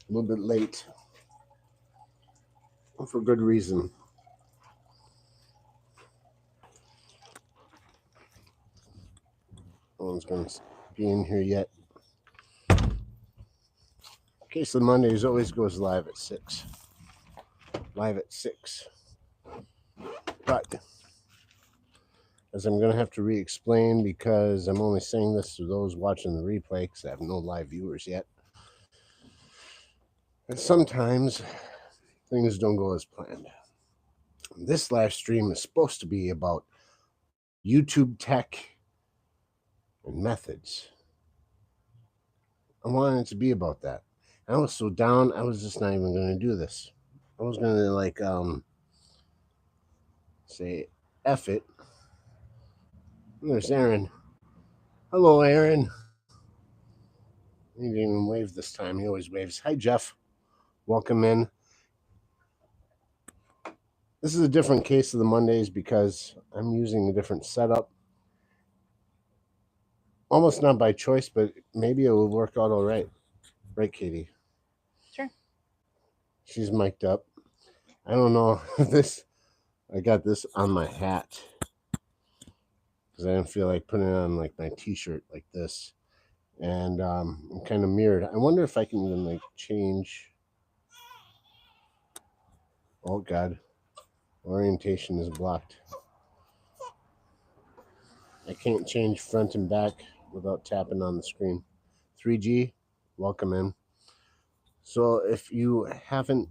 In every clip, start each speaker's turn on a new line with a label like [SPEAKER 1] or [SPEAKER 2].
[SPEAKER 1] A little bit late. For good reason. No one's going to be in here yet. Case of Mondays always goes live at 6. Live at 6. But as I'm going to have to re-explain because I'm only saying this to those watching the replay because I have no live viewers yet. And sometimes things don't go as planned. This live stream is supposed to be about YouTube tech and methods. I wanted it to be about that. I was so down, I was just not even going to do this. I was going to say F it. There's Aaron. Hello, Aaron. He didn't even wave this time. He always waves. Hi, Jeff. Welcome in. This is a different case of the Mondays because I'm using a different setup. Almost not by choice, but maybe it will work out all right. Right, Katie?
[SPEAKER 2] Sure.
[SPEAKER 1] She's mic'd up. I don't know this. I got this on my hat because I didn't feel like putting it on like my t-shirt like this. And I'm kind of mirrored. I wonder if I can even like change. Oh, God. Orientation is blocked. I can't change front and back without tapping on the screen. 3G, welcome in. So if you haven't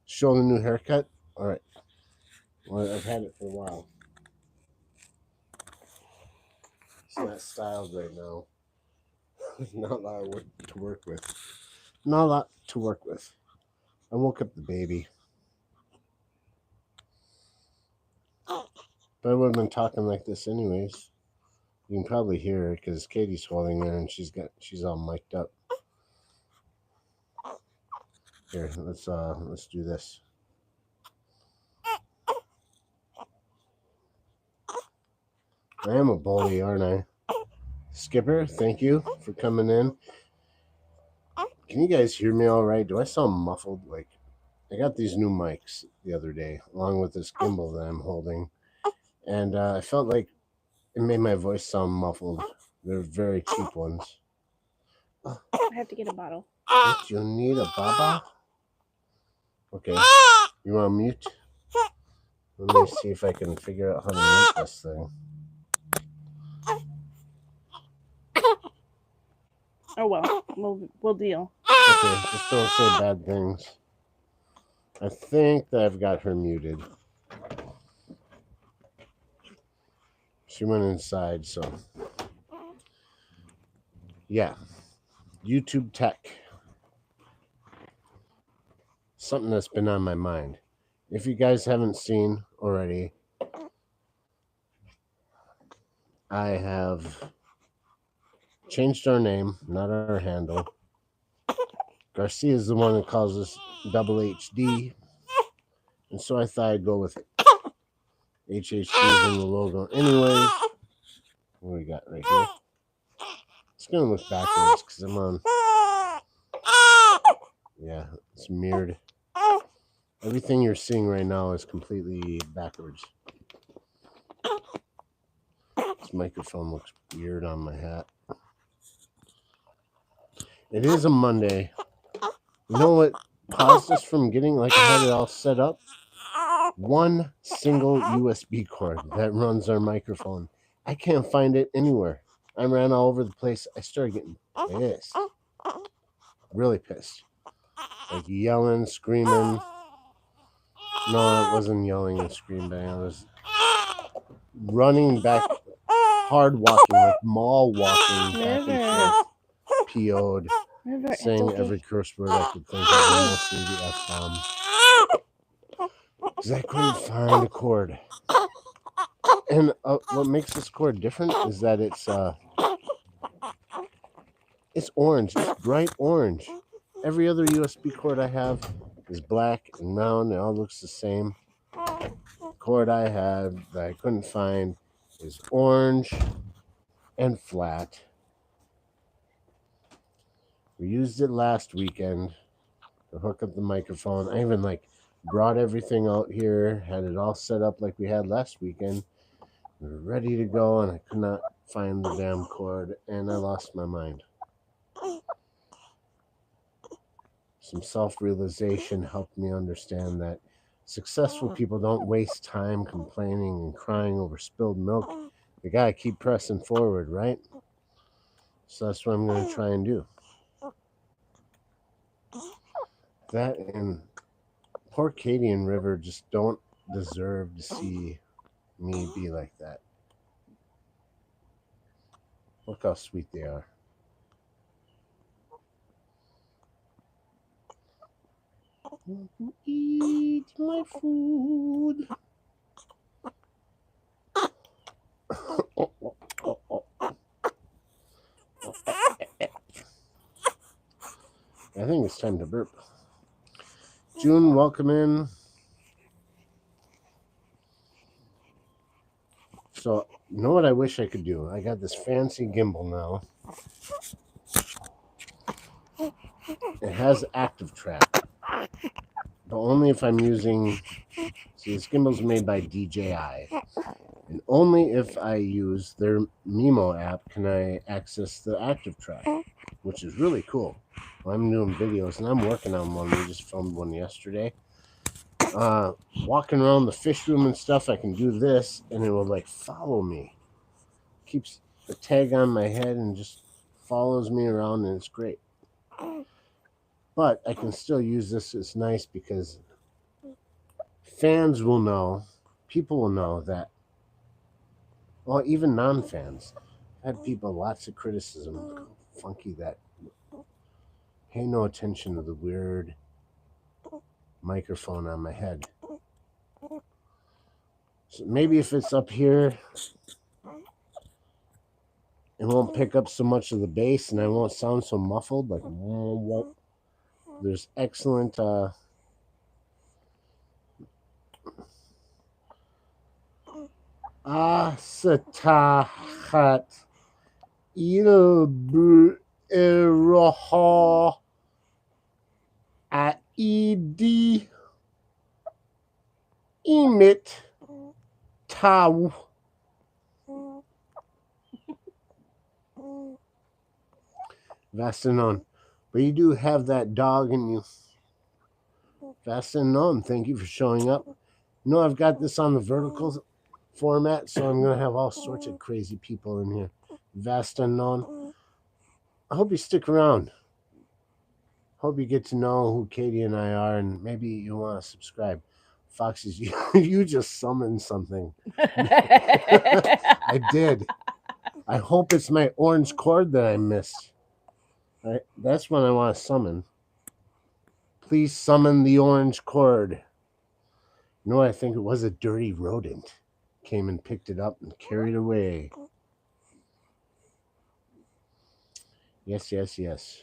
[SPEAKER 1] shown a new haircut, all right. Well, I've had it for a while. It's not styled right now. Not a lot to work with. Not a lot to work with. I woke up the baby. But I would have been talking like this anyways. You can probably hear her because Katie's holding her and she's all mic'd up. Here, let's do this. I am a bully, aren't I? Skipper, thank you for coming in. Can you guys hear me all right? Do I sound muffled? Like, I got these new mics the other day, along with this gimbal that I'm holding, and I felt like it made my voice sound muffled. They're very cheap ones.
[SPEAKER 2] I have to get a bottle.
[SPEAKER 1] What, you need a baba? Okay. You want to mute? Let me see if I can figure out how to mute this thing.
[SPEAKER 2] Oh, well, we'll deal.
[SPEAKER 1] Okay, just don't say bad things. I think that I've got her muted. She went inside, so yeah. YouTube tech. Something that's been on my mind. If you guys haven't seen already, I have changed our name, not our handle. Garcia is the one that calls us Double HD, and so I thought I'd go with it. HHD is in the logo. Anyways, what do we got right here? It's gonna look backwards because I'm on. Yeah, it's mirrored. Everything you're seeing right now is completely backwards. This microphone looks weird on my hat. It is a Monday. You know what paused us from getting, like, I had it all set up? One single USB cord that runs our microphone. I can't find it anywhere. I ran all over the place. I started getting pissed. Really pissed. Like yelling, screaming. No, it wasn't yelling and screaming. I was running back, hard walking, like mall walking back and forth. PO'd, saying every curse word I could think of, mostly the F-bomb. Because I couldn't find a cord. And what makes this cord different is that it's orange. It's bright orange. Every other USB cord I have is black and round. It all looks the same. The cord I had that I couldn't find is orange and flat. We used it last weekend to hook up the microphone. I even brought everything out here, had it all set up like we had last weekend. We were ready to go, and I could not find the damn cord, and I lost my mind. Some self-realization helped me understand that successful people don't waste time complaining and crying over spilled milk. They gotta keep pressing forward, right? So that's what I'm gonna try and do. That and poor Katie and River just don't deserve to see me be like that. Look how sweet they are. Eat my food. I think it's time to burp. June, welcome in. So, you know what I wish I could do? I got this fancy gimbal now. It has active track, but only if I'm using. See, this gimbal's made by DJI, and only if I use their Mimo app can I access the active track, which is really cool. I'm doing videos, and I'm working on one. We just filmed one yesterday. Walking around the fish room and stuff, I can do this, and it will follow me. Keeps the tag on my head and just follows me around, and it's great. But I can still use this. It's nice because fans will know, people will know that, well, even non-fans. I've had people, lots of criticism. Look how funky that. Pay no attention to the weird microphone on my head. So maybe if it's up here, it won't pick up so much of the bass and I won't sound so muffled. There's excellent Asatahat ilbu eroha aidi emit tau. Vastanon. But you do have that dog in you. Vastanon, thank you for showing up. I've got this on the vertical format, so I'm going to have all sorts of crazy people in here. Vastanon. I hope you stick around. Hope you get to know who Katie and I are, and maybe you want to subscribe. Foxes, you just summoned something. I did. I hope it's my orange cord that I missed. That's what I want to summon. Please summon the orange cord. I think it was a dirty rodent. Came and picked it up and carried away. Yes, yes, yes.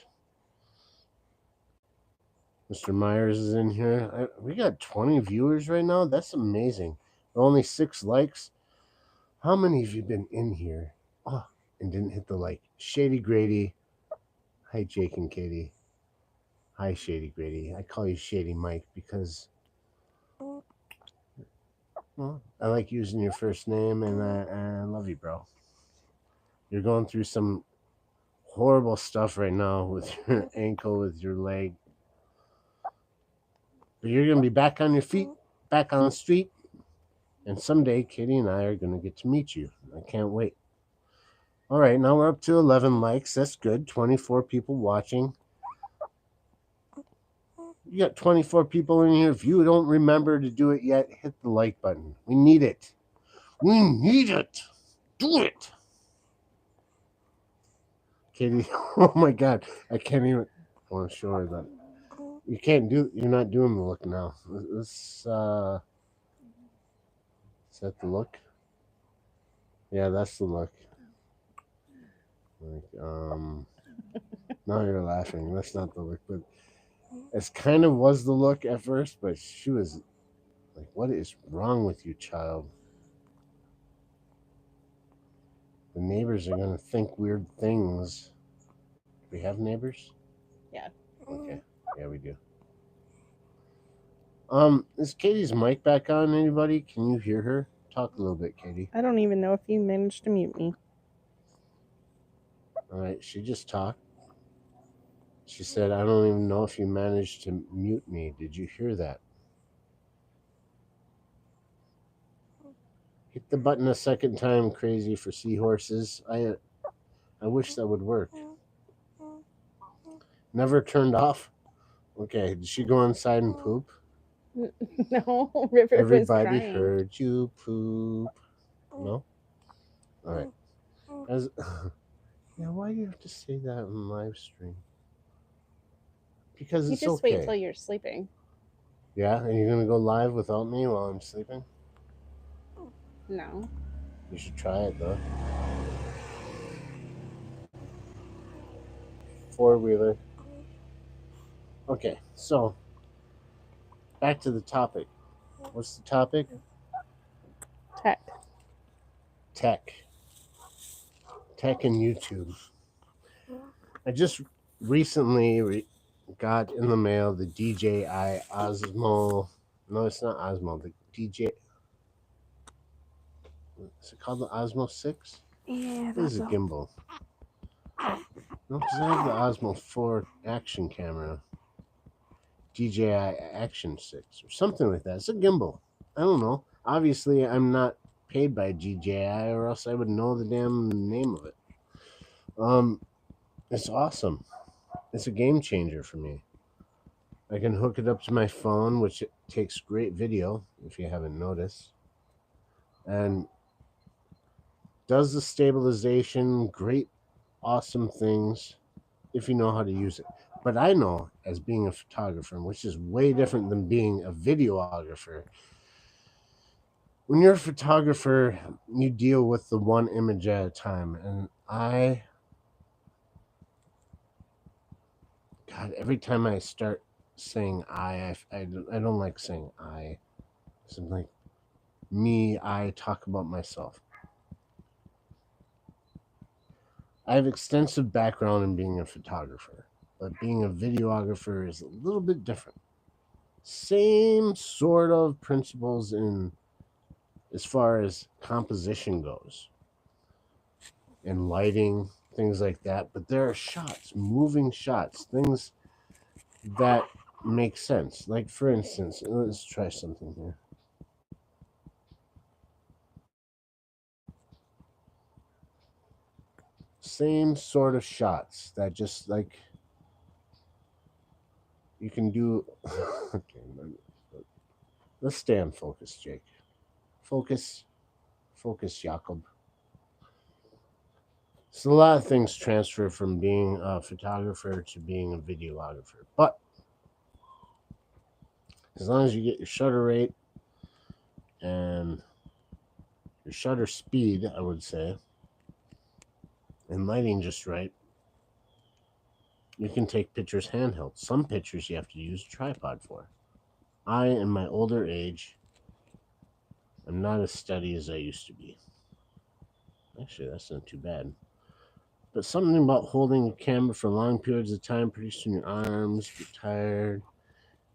[SPEAKER 1] Mr. Myers is in here. We got 20 viewers right now. That's amazing. Only 6 likes. How many of you been in here? Oh, and didn't hit the like. Shady Grady. Hi, Jake and Katie. Hi, Shady Grady. I call you Shady Mike because, well, I like using your first name, and I love you, bro. You're going through some horrible stuff right now with your ankle, with your leg. But you're going to be back on your feet, back on the street. And someday, Katie and I are going to get to meet you. I can't wait. All right, now we're up to 11 likes. That's good. 24 people watching. You got 24 people in here. If you don't remember to do it yet, hit the like button. We need it. We need it. Do it. Katie, oh my God. I can't even. I want to show her that. You can't do. You're not doing the look now. This. Is that the look? Yeah, that's the look. Now you're laughing. That's not the look, but it kind of was the look at first. But she was like, "What is wrong with you, child?" The neighbors are gonna think weird things. Do we have neighbors?
[SPEAKER 2] Yeah.
[SPEAKER 1] Okay. Yeah, we do. Is Katie's mic back on? Anybody? Can you hear her? Talk a little bit, Katie.
[SPEAKER 2] I don't even know if you managed to mute me.
[SPEAKER 1] All right. She just talked. She said, "I don't even know if you managed to mute me. Did you hear that?" Hit the button a second time, crazy for seahorses. I wish that would work. Never turned off. Okay. Did she go inside and poop?
[SPEAKER 2] No, River was
[SPEAKER 1] Everybody
[SPEAKER 2] crying.
[SPEAKER 1] heard you poop. No? All right. As yeah, why do you have to say that on live stream? Because
[SPEAKER 2] You
[SPEAKER 1] it's
[SPEAKER 2] just
[SPEAKER 1] okay.
[SPEAKER 2] wait till you're sleeping.
[SPEAKER 1] Yeah, and you're gonna go live without me while I'm sleeping?
[SPEAKER 2] No.
[SPEAKER 1] You should try it though. Four-wheeler. Okay, so back to the topic. What's the topic?
[SPEAKER 2] Tech.
[SPEAKER 1] Tech. Tech and YouTube. I just recently got in the mail the DJI Osmo. No, it's not Osmo. The DJ. Is it called the Osmo 6?
[SPEAKER 2] Yeah,
[SPEAKER 1] This is a gimbal. No, because I have the Osmo 4 action camera. DJI Action 6 or something like that. It's a gimbal. I don't know. Obviously, I'm not paid by DJI or else I would know the damn name of it. It's awesome. It's a game changer for me. I can hook it up to my phone, which takes great video, if you haven't noticed, and does the stabilization, great, awesome things if you know how to use it. But I know, as being a photographer, which is way different than being a videographer, when you're a photographer, you deal with the one image at a time. And God, every time I start saying I don't like saying I. Something like me, I talk about myself. I have extensive background in being a photographer, but being a videographer is a little bit different. Same sort of principles in as far as composition goes and lighting, things like that. But there are shots, moving shots, things that make sense. Like, for instance, let's try something here. Same sort of shots that just like you can do. Okay, let's stay on focus, Jake. Focus, Jakob. So a lot of things transfer from being a photographer to being a videographer. But as long as you get your shutter rate and your shutter speed, I would say, and lighting just right, you can take pictures handheld. Some pictures you have to use a tripod for. I, in my older age, am not as steady as I used to be. Actually, that's not too bad. But something about holding a camera for long periods of time, pretty soon your arms get tired.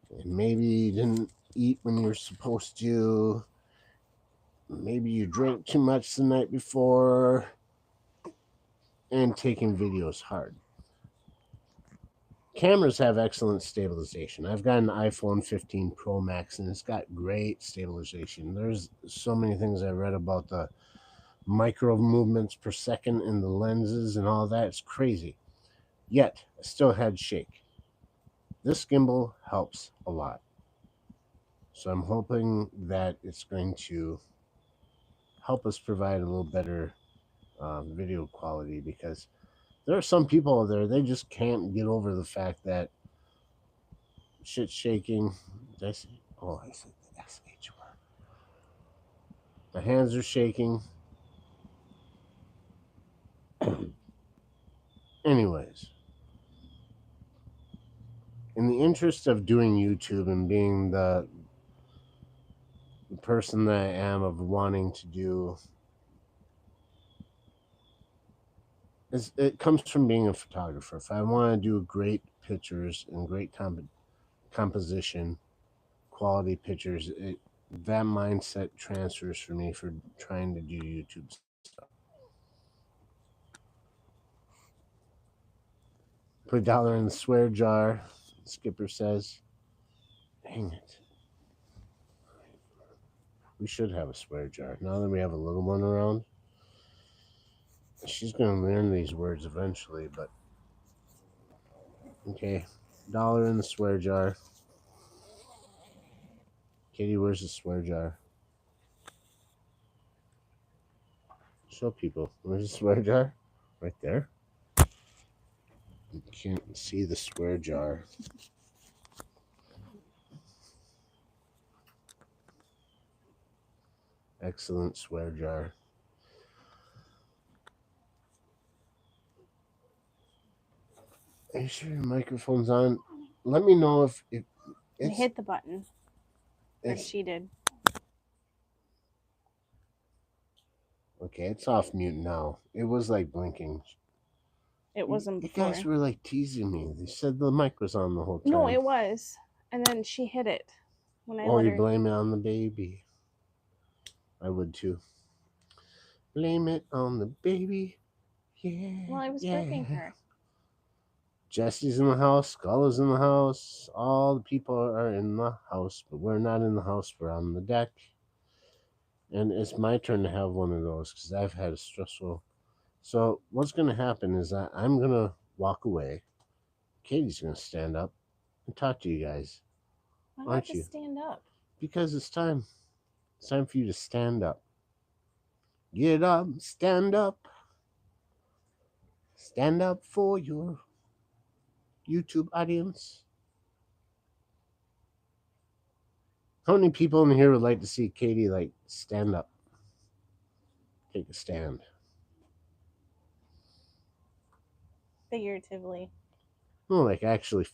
[SPEAKER 1] And maybe you didn't eat when you were supposed to. Maybe you drank too much the night before. And taking videos hard. Cameras have excellent stabilization. I've got an iPhone 15 Pro Max and it's got great stabilization. There's so many things I read about the micro movements per second in the lenses and all that. It's crazy. Yet, I still had shake. This gimbal helps a lot. So I'm hoping that it's going to help us provide a little better video quality because there are some people out there, they just can't get over the fact that shit's shaking. Did I say? Oh, I said the SH word. My hands are shaking. Anyways, in the interest of doing YouTube and being the person that I am of wanting to do it comes from being a photographer. If I want to do great pictures and great composition, quality pictures, that mindset transfers for me for trying to do YouTube stuff. Put $1 in the swear jar, Skipper says. Dang it. We should have a swear jar. Now that we have a little one around, she's going to learn these words eventually, but okay. $1 in the swear jar. Katie, where's the swear jar? Show people. Where's the swear jar? Right there. You can't see the swear jar. Excellent swear jar. Are you sure your microphone's on? Let me know if
[SPEAKER 2] I
[SPEAKER 1] it's
[SPEAKER 2] hit the button. Or
[SPEAKER 1] it's
[SPEAKER 2] she did.
[SPEAKER 1] okay. It's off mute now. It was like blinking.
[SPEAKER 2] It wasn't
[SPEAKER 1] You
[SPEAKER 2] before.
[SPEAKER 1] guys were like teasing me. They said the mic was on the whole time.
[SPEAKER 2] No, it was. And then she hit it when I
[SPEAKER 1] Or
[SPEAKER 2] let
[SPEAKER 1] you
[SPEAKER 2] her.
[SPEAKER 1] blame it on the baby. I would too. Blame it on the baby. Yeah.
[SPEAKER 2] Well, I was
[SPEAKER 1] yeah.
[SPEAKER 2] gripping her.
[SPEAKER 1] Jesse's in the house. Skull is in the house. All the people are in the house, but we're not in the house. We're on the deck. And it's my turn to have one of those because I've had a stressful. So what's going to happen is that I'm going to walk away. Katie's going to stand up and talk to you guys.
[SPEAKER 2] Why
[SPEAKER 1] Aren't
[SPEAKER 2] not just
[SPEAKER 1] you?
[SPEAKER 2] stand up?
[SPEAKER 1] Because it's time. It's time for you to stand up. Get up, stand up. Stand up for your YouTube audience. How many people in here would like to see Katie like stand up? Take a stand.
[SPEAKER 2] Figuratively.
[SPEAKER 1] No, like actually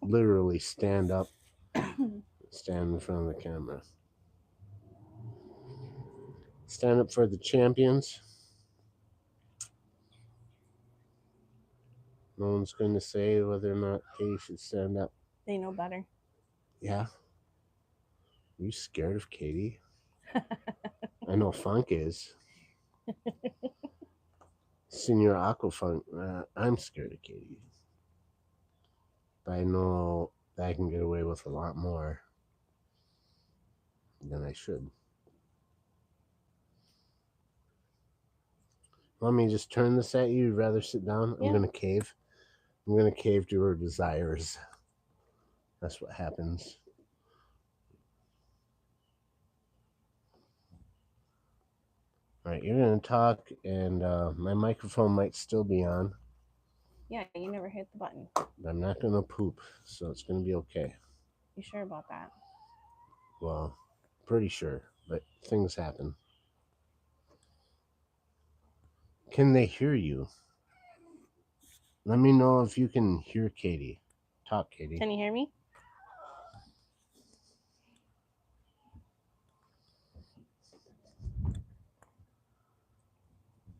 [SPEAKER 1] literally stand up. Stand in front of the camera. Stand up for the champions. No one's going to say whether or not Katie should stand up.
[SPEAKER 2] They know better.
[SPEAKER 1] Yeah. Are you scared of Katie? I know Funk is. Senior Aquafunk. I'm scared of Katie. But I know that I can get away with a lot more than I should. Want me to just turn this at you? You'd rather sit down? I'm
[SPEAKER 2] Yeah.
[SPEAKER 1] going to cave. I'm going to cave to her desires. That's what happens. All right, you're going to talk, and my microphone might still be on.
[SPEAKER 2] Yeah, you never hit the button.
[SPEAKER 1] But I'm not going to poop, so it's going to be okay.
[SPEAKER 2] You sure about that?
[SPEAKER 1] Well, pretty sure, but things happen. Can they hear you? Let me know if you can hear Katie. Talk, Katie.
[SPEAKER 2] Can you hear me?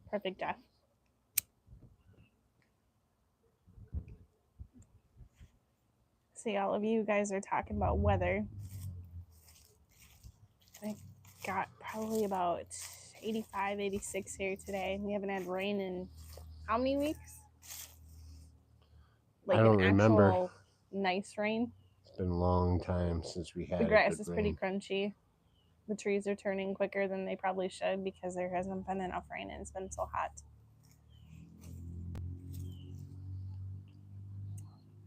[SPEAKER 2] Perfect, Jeff. See, all of you guys are talking about weather. I got probably about 85, 86 here today. We haven't had rain in how many weeks? Like
[SPEAKER 1] I don't
[SPEAKER 2] an
[SPEAKER 1] remember.
[SPEAKER 2] actual nice rain.
[SPEAKER 1] It's been a long time since we had
[SPEAKER 2] The grass
[SPEAKER 1] good
[SPEAKER 2] is
[SPEAKER 1] rain.
[SPEAKER 2] pretty crunchy. The trees are turning quicker than they probably should because there hasn't been enough rain and it's been so hot.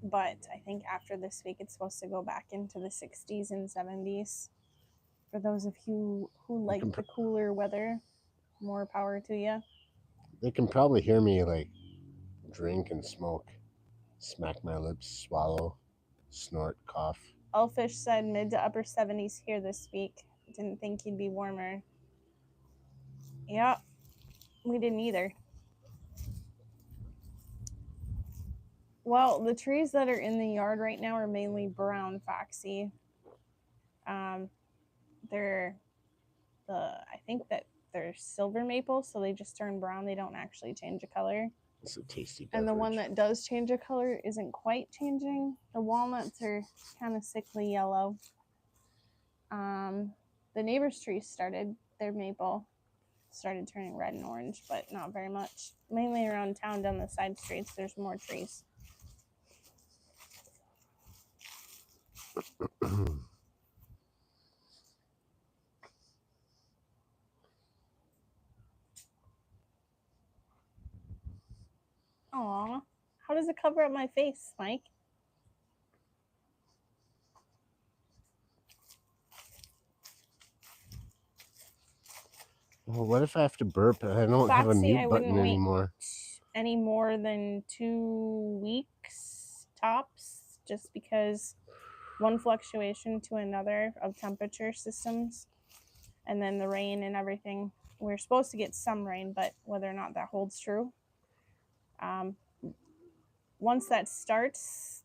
[SPEAKER 2] But I think after this week, it's supposed to go back into the 60s and 70s. For those of you who like the cooler weather, more power to you.
[SPEAKER 1] They can probably hear me like drink and smoke, smack my lips, swallow, snort, cough.
[SPEAKER 2] Elfish said mid to upper 70s here this week. Didn't think he'd be warmer. Yeah, we didn't either. Well, the trees that are in the yard right now are mainly brown foxy. I think that they're silver maple, so they just turn brown. They don't actually change the color.
[SPEAKER 1] It's a tasty beverage.
[SPEAKER 2] And the one that does change a color isn't quite changing. The walnuts are kind of sickly yellow. The neighbor's tree started, their maple started turning red and orange, but not very much. Mainly around town down the side streets, there's more trees. Aw, how does it cover up my face, Mike?
[SPEAKER 1] Well, what if I have to burp and I don't have a
[SPEAKER 2] Foxy, I
[SPEAKER 1] mute
[SPEAKER 2] wouldn't
[SPEAKER 1] button
[SPEAKER 2] wait
[SPEAKER 1] anymore?
[SPEAKER 2] any more than 2 weeks tops, just because one fluctuation to another of temperature systems, and then the rain and everything. We're supposed to get some rain, but whether or not that holds true. Once that starts,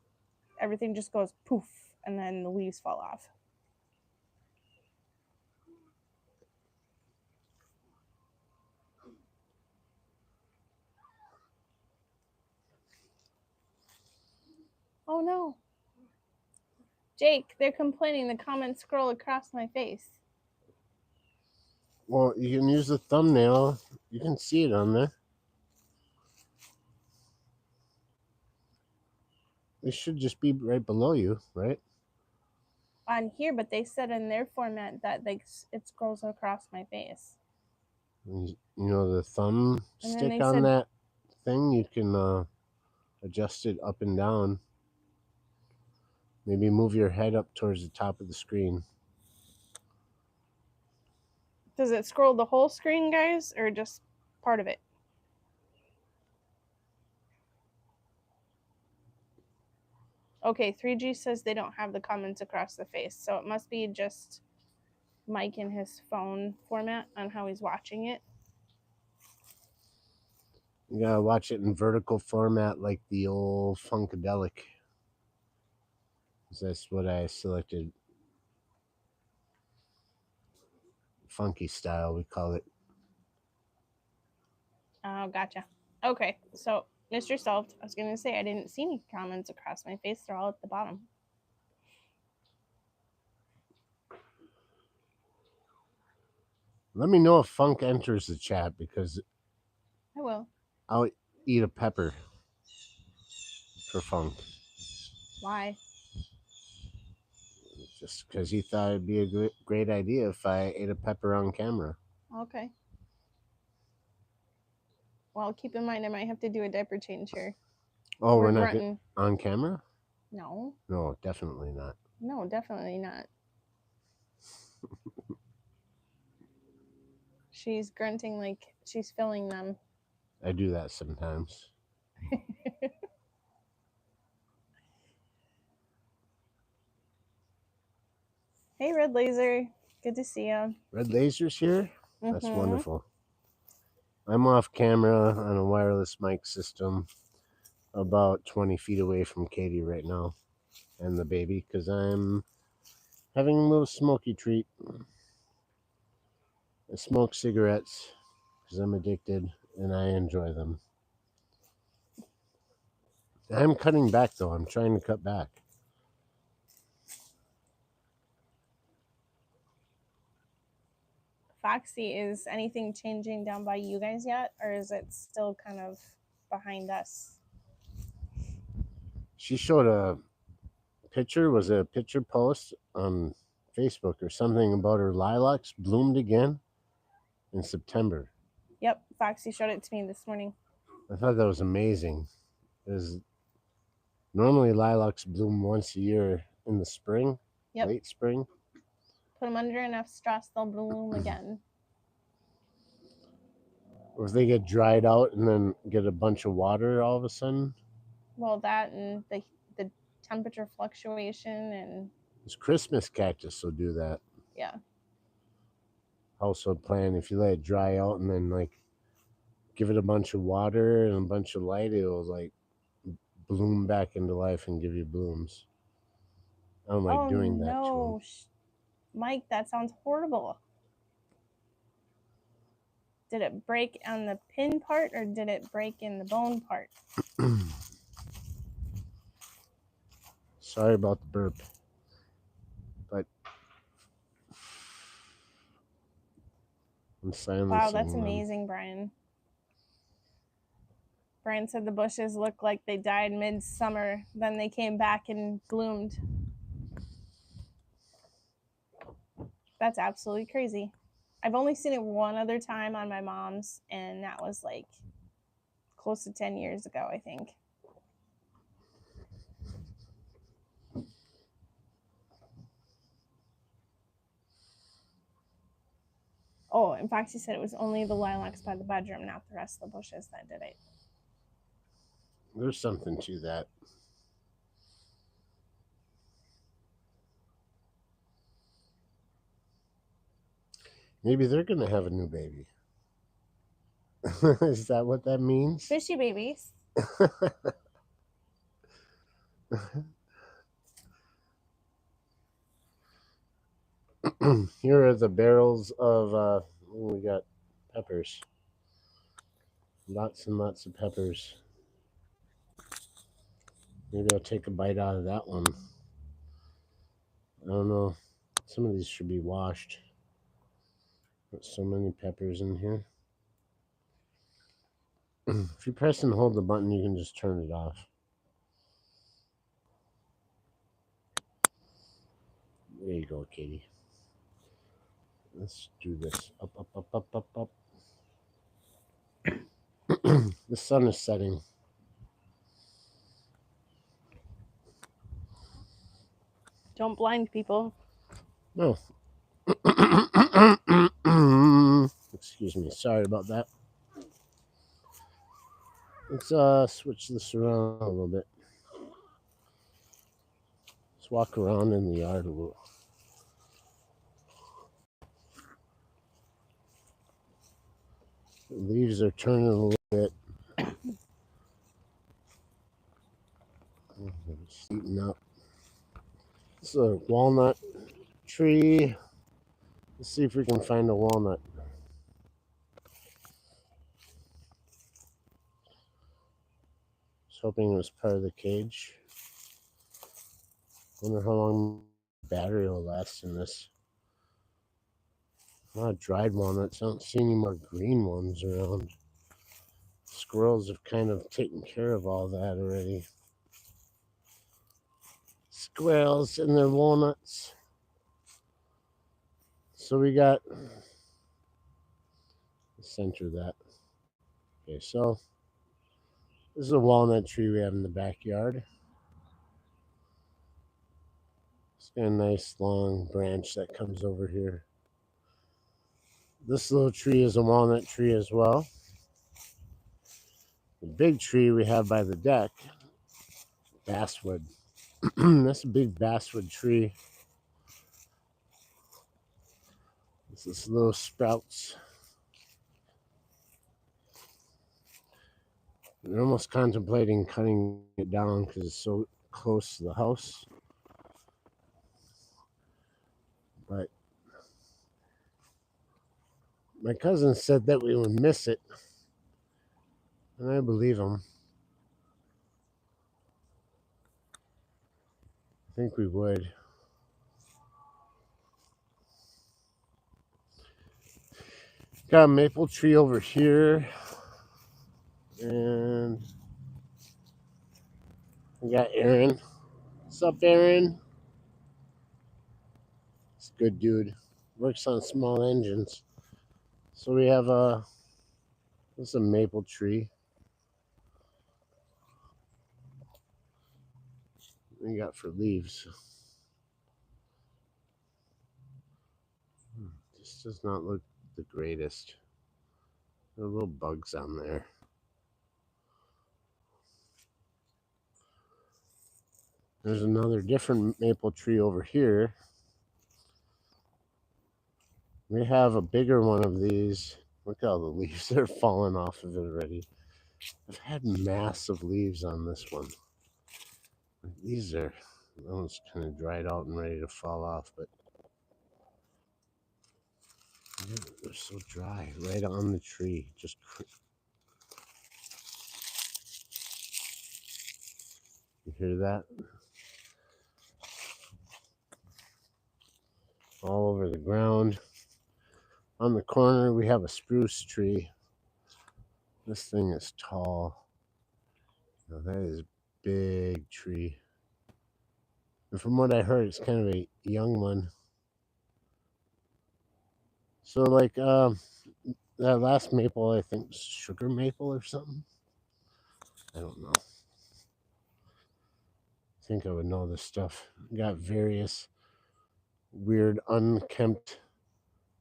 [SPEAKER 2] everything just goes poof, and then the leaves fall off. Oh no. Jake, they're complaining the comments scroll across my face.
[SPEAKER 1] Well, you can use the thumbnail. You can see it on there. It should just be right below you, right?
[SPEAKER 2] On here, but they said in their format that it scrolls across my face.
[SPEAKER 1] You know, the thumb
[SPEAKER 2] And then
[SPEAKER 1] stick
[SPEAKER 2] they
[SPEAKER 1] on
[SPEAKER 2] said-
[SPEAKER 1] that thing, you can adjust it up and down. Maybe move your head up towards the top of the screen.
[SPEAKER 2] Does it scroll the whole screen, guys, or just part of it? Okay, 3G says they don't have the comments across the face, so it must be just Mike in his phone format on how he's watching it.
[SPEAKER 1] You gotta watch it in vertical format like the old Funkadelic. That's what I selected. Funky style, we call it.
[SPEAKER 2] Oh, gotcha. Okay, so Mr. Solved, I was going to say I didn't see any comments across my face. They're all at the bottom.
[SPEAKER 1] Let me know if Funk enters the chat because
[SPEAKER 2] I will.
[SPEAKER 1] I'll eat a pepper for Funk.
[SPEAKER 2] Why?
[SPEAKER 1] Just because he thought it'd be a great idea if I ate a pepper on camera.
[SPEAKER 2] Okay. Well, keep in mind I might have to do a diaper change here.
[SPEAKER 1] Oh, we're not on camera?
[SPEAKER 2] No.
[SPEAKER 1] No, definitely not.
[SPEAKER 2] No, definitely not. She's grunting like she's filling them.
[SPEAKER 1] I do that sometimes.
[SPEAKER 2] Hey, Red Laser. Good to see you.
[SPEAKER 1] Red Laser's here? That's wonderful. I'm off camera on a wireless mic system about 20 feet away from Katie right now and the baby because I'm having a little smoky treat. I smoke cigarettes because I'm addicted and I enjoy them. I'm cutting back though. I'm trying to cut back.
[SPEAKER 2] Foxy, is anything changing down by you guys yet, or is it still kind of behind us?
[SPEAKER 1] She showed a picture. Was it a picture post on Facebook or something about her lilacs bloomed again in September?
[SPEAKER 2] Yep, Foxy showed it to me this morning.
[SPEAKER 1] I thought that was amazing. Because normally lilacs bloom once a year in the spring, late spring.
[SPEAKER 2] Put them under enough stress, they'll bloom again.
[SPEAKER 1] Or if they get dried out and then get a bunch of water all of a sudden.
[SPEAKER 2] Well, that and the temperature fluctuation and...
[SPEAKER 1] This Christmas cactus will do that.
[SPEAKER 2] Yeah.
[SPEAKER 1] Household plant, if you let it dry out and then like give it a bunch of water and a bunch of light, it'll like bloom back into life and give you blooms. I don't like doing that to them.
[SPEAKER 2] Mike, that sounds horrible. Did it break on the pin part or did it break in the bone part?
[SPEAKER 1] Sorry about the burp, but I'm silencing.
[SPEAKER 2] Wow, that's
[SPEAKER 1] them.
[SPEAKER 2] amazing, Brian. Brian said the bushes looked like they died midsummer, then they came back and bloomed. That's absolutely crazy. I've only seen it one other time on my mom's, and that was like close to 10 years ago, I think. Oh, in fact, she said it was only the lilacs by the bedroom, not the rest of the bushes that did it.
[SPEAKER 1] There's something to that. Maybe they're going to have a new baby. Is that what that means?
[SPEAKER 2] Fishy babies.
[SPEAKER 1] Here are the barrels of, we got peppers. Lots and lots of peppers. Maybe I'll take a bite out of that one. I don't know. Some of these should be washed. Got so many peppers in here. If you press and hold the button, you can just turn it off. There you go, Katie. Let's do this. Up, up, up, up, up, up. The sun is setting.
[SPEAKER 2] Don't blind people.
[SPEAKER 1] No. Excuse me. Sorry about that. Let's switch this around a little bit. Let's walk around in the yard a little. The leaves are turning a little bit. It's eating up. It's a walnut tree. Let's see if we can find a walnut. I was hoping it was part of the cage. Wonder how long the battery will last in this. A lot of dried walnuts. I don't see any more green ones around. Squirrels have kind of taken care of all that already. Squirrels and their walnuts. So we got, center that. Okay, so this is a walnut tree we have in the backyard. It's got a nice long branch that comes over here. This little tree is a walnut tree as well. The big tree we have by the deck, basswood. That's a big basswood tree. This is little sprouts. We're almost contemplating cutting it down because it's so close to the house. But my cousin said that we would miss it. And I believe him. I think we would. Got a maple tree over here. And we got Aaron. What's up, Aaron? It's a good dude. Works on small engines. So we have this is a maple tree. We got for leaves. This does not look the greatest. There are little bugs on there. There's another different maple tree over here. We have a bigger one of these. Look at all the leaves that are falling off of it already. I've had massive leaves on this one. These are, that one's kind of dried out and ready to fall off, but They're so dry, right on the tree. Just you hear that? All over the ground. On the corner, we have a spruce tree. This thing is tall. Now, that is a big tree. And from what I heard, it's kind of a young one. So, like, that last maple, I think, was sugar maple or something. I don't know. I think I would know this stuff. Got various weird unkempt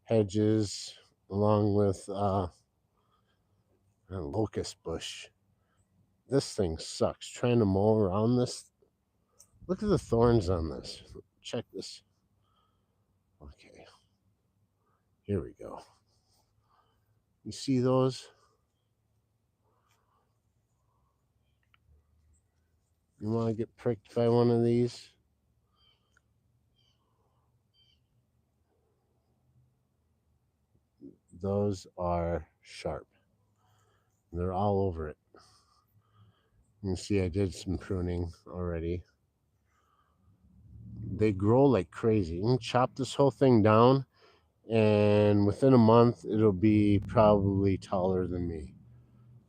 [SPEAKER 1] hedges along with a locust bush. This thing sucks. Trying to mow around this. Look at the thorns on this. Check this. Okay. Here we go. You see those? You want to get pricked by one of these? Those are sharp. They're all over it. You can see I did some pruning already. They grow like crazy. You can chop this whole thing down, and within a month, it'll be probably taller than me.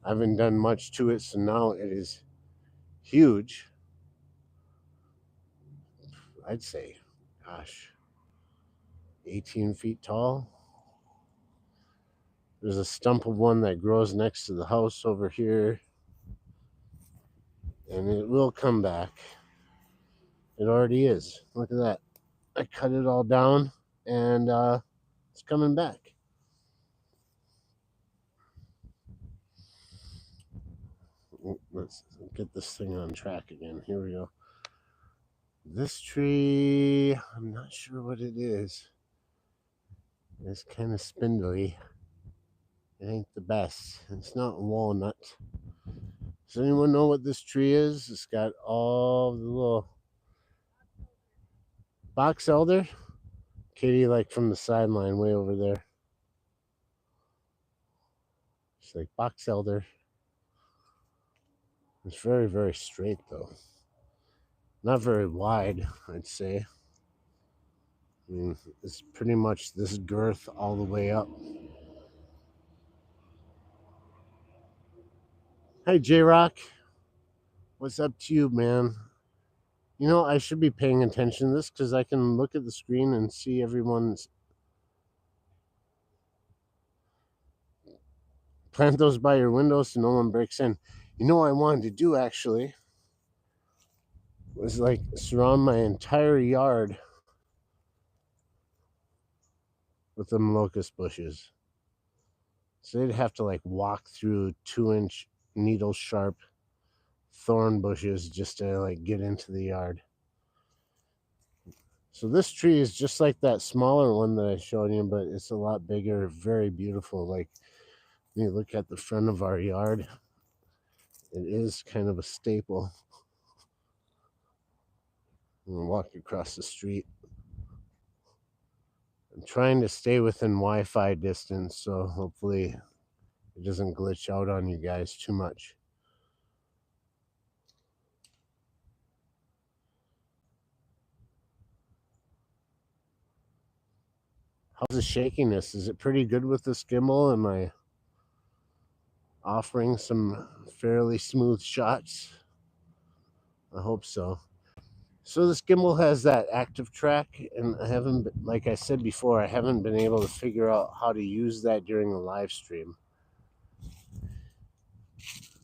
[SPEAKER 1] I haven't done much to it, so now it is huge. I'd say, gosh, 18 feet tall. There's a stump of one that grows next to the house over here, and it will come back. It already is. Look at that. I cut it all down, and it's coming back. Let's get this thing on track again. Here we go. This tree, I'm not sure what it is. It's kind of spindly. It ain't the best. It's not walnut. Does anyone know what this tree is? It's got all the little box elder. Katie, like from the sideline way over there. She's like, box elder. It's very, very straight though. Not very wide, I'd say. I mean, it's pretty much this girth all the way up. Hey, J Rock. What's up to you, man? You know, I should be paying attention to this because I can look at the screen and see everyone's. Plant those by your windows so no one breaks in. You know what I wanted to do actually was like surround my entire yard with them locust bushes. So they'd have to like walk through 2-inch needle sharp thorn bushes just to like get into the yard. So this tree is just like that smaller one that I showed you, but it's a lot bigger, very beautiful. Like when you look at the front of our yard, it is kind of a staple. I'm gonna walk across the street. I'm trying to stay within Wi-Fi distance, so hopefully it doesn't glitch out on you guys too much. How's the shakiness? Is it pretty good with this gimbal? Am I offering some fairly smooth shots? I hope so. So this gimbal has that active track, and I haven't, like I said before, I haven't been able to figure out how to use that during a live stream.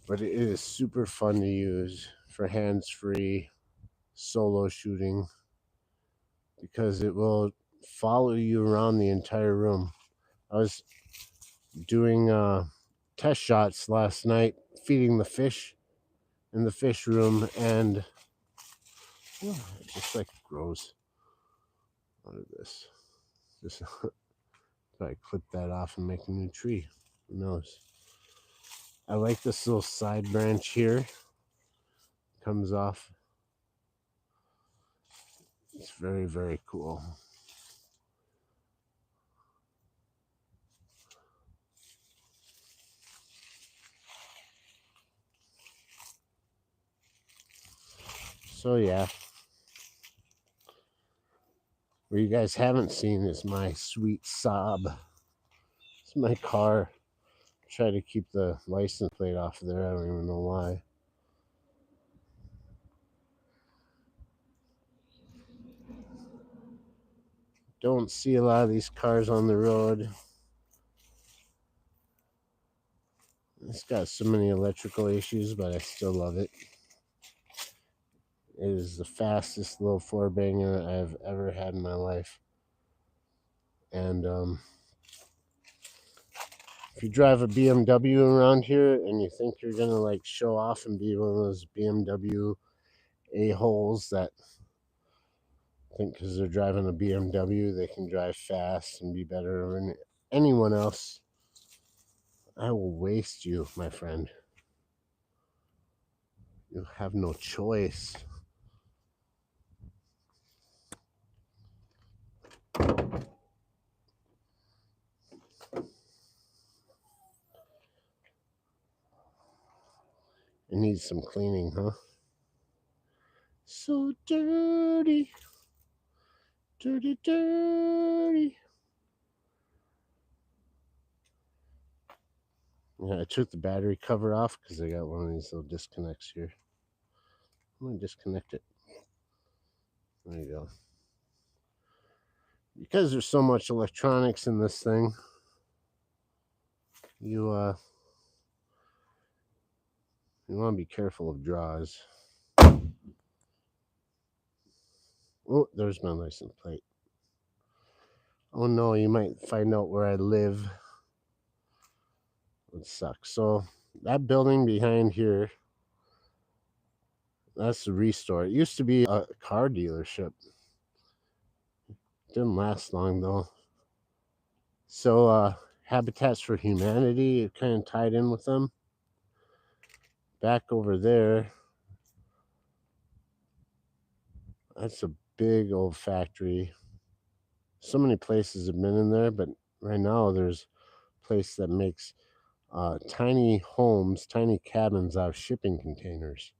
[SPEAKER 1] But it is super fun to use for hands-free solo shooting because it will follow you around the entire room. I was doing test shots last night, feeding the fish in the fish room, and it just like grows out of this. Just if I clip that off and make a new tree, who knows? I like this little side branch here. Comes off. It's very, very cool. So yeah, what you guys haven't seen is my sweet Saab. It's my car. Try to keep the license plate off of there. I don't even know why. Don't see a lot of these cars on the road. It's got so many electrical issues, but I still love it. It is the fastest little four banger I've ever had in my life. And if you drive a BMW around here and you think you're gonna like show off and be one of those BMW a-holes that think because they're driving a BMW they can drive fast and be better than anyone else, I will waste you, my friend. You have no choice. It needs some cleaning, huh? So dirty, dirty, dirty. Yeah, I took the battery cover off because I got one of these little disconnects here. I'm gonna disconnect it. There you go. Because there's so much electronics in this thing, you want to be careful of draws. Oh, there's my license plate. Oh no, you might find out where I live. It sucks. So that building behind here, that's the Restore. It used to be a car dealership. Didn't last long though. So Habitats for Humanity, it kind of tied in with them. Back over there, that's a big old factory. So many places have been in there, but right now there's a place that makes tiny homes, tiny cabins out of shipping containers.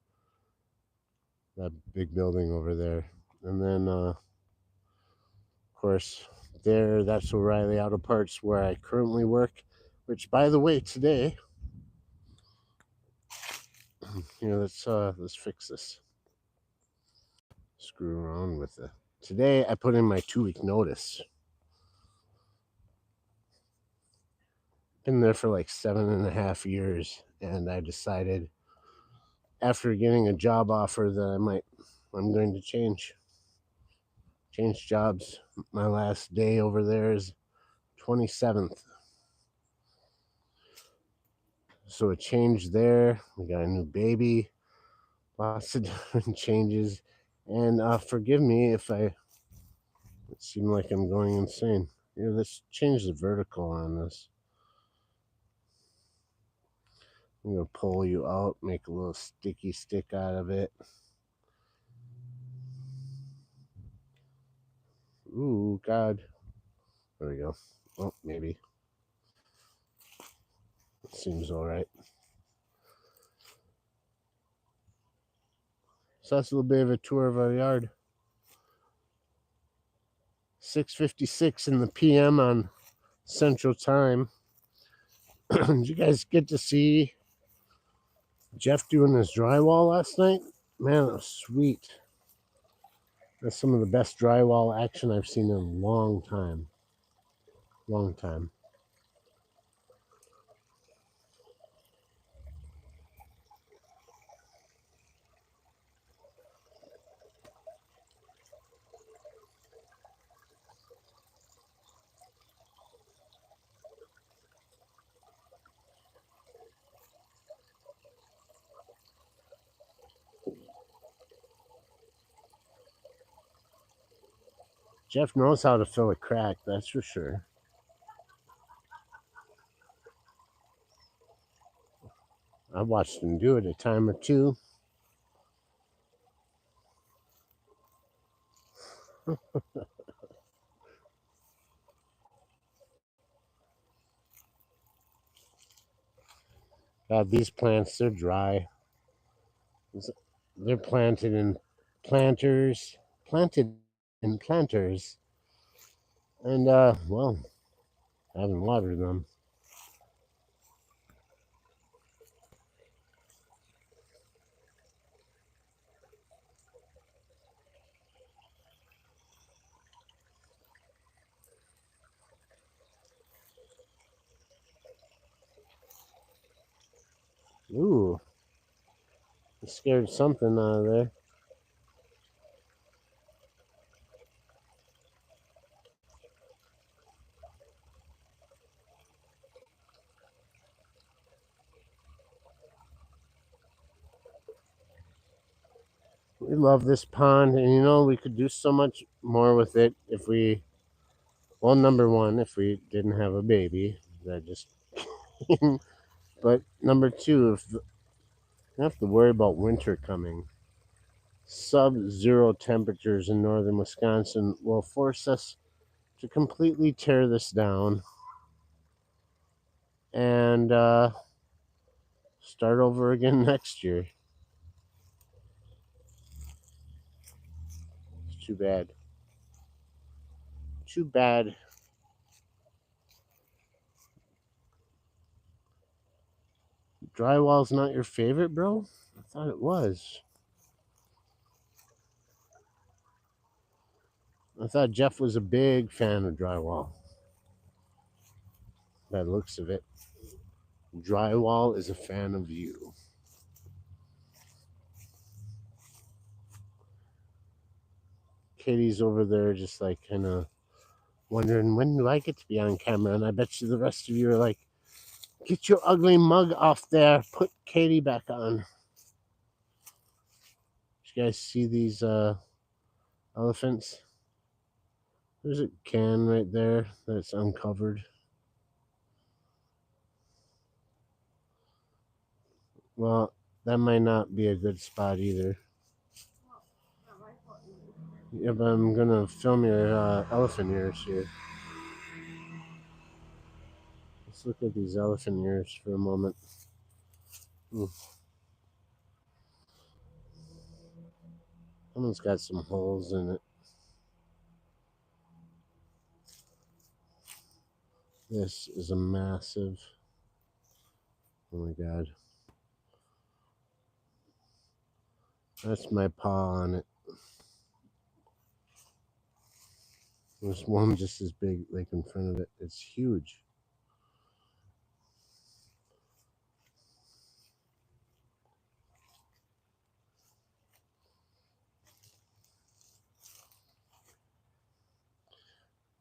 [SPEAKER 1] That big building over there. And then, of course, that's O'Reilly Auto Parts where I currently work, which, by the way, today, let's fix this. Screw around with it. Today, I put in my 2-week notice. Been there for like 7.5 years, and I decided after getting a job offer that I'm going to change jobs. My last day over there is 27th. So a change there. We got a new baby, lots of different changes. And forgive me if it seem like I'm going insane. Here, let's change the vertical on this. I'm gonna pull you out, make a little sticky stick out of it. Ooh, God. There we go. Oh, maybe. It seems all right. So that's a little bit of a tour of our yard. 6:56 in the PM on Central Time. Did you guys get to see Jeff doing his drywall last night? Man, it was sweet. That's some of the best drywall action I've seen in a long time. Long time. Jeff knows how to fill a crack, that's for sure. I've watched him do it a time or two. God, these plants, they're dry. They're planted in planted in planters, and well, I haven't watered them. Ooh, I scared something out of there. We love this pond, and we could do so much more with it if we, well, number one, if we didn't have a baby. That just, but number two, if you have to worry about winter coming. Sub-zero temperatures in northern Wisconsin will force us to completely tear this down and start over again next year. It's too bad. Too bad. Drywall's not your favorite, bro? I thought it was. I thought Jeff was a big fan of drywall. By the looks of it, drywall is a fan of you. Katie's over there just like kind of wondering, when do I get to be on camera? And I bet you the rest of you are like, get your ugly mug off there. Put Katie back on. Did you guys see these elephants? There's a can right there that's uncovered. Well, that might not be a good spot either. Yeah, but I'm gonna film your elephant ears here. Let's look at these elephant ears for a moment. Someone's got some holes in it. This is a massive. Oh my god. That's my paw on it. There's one just as big, like in front of it. It's huge.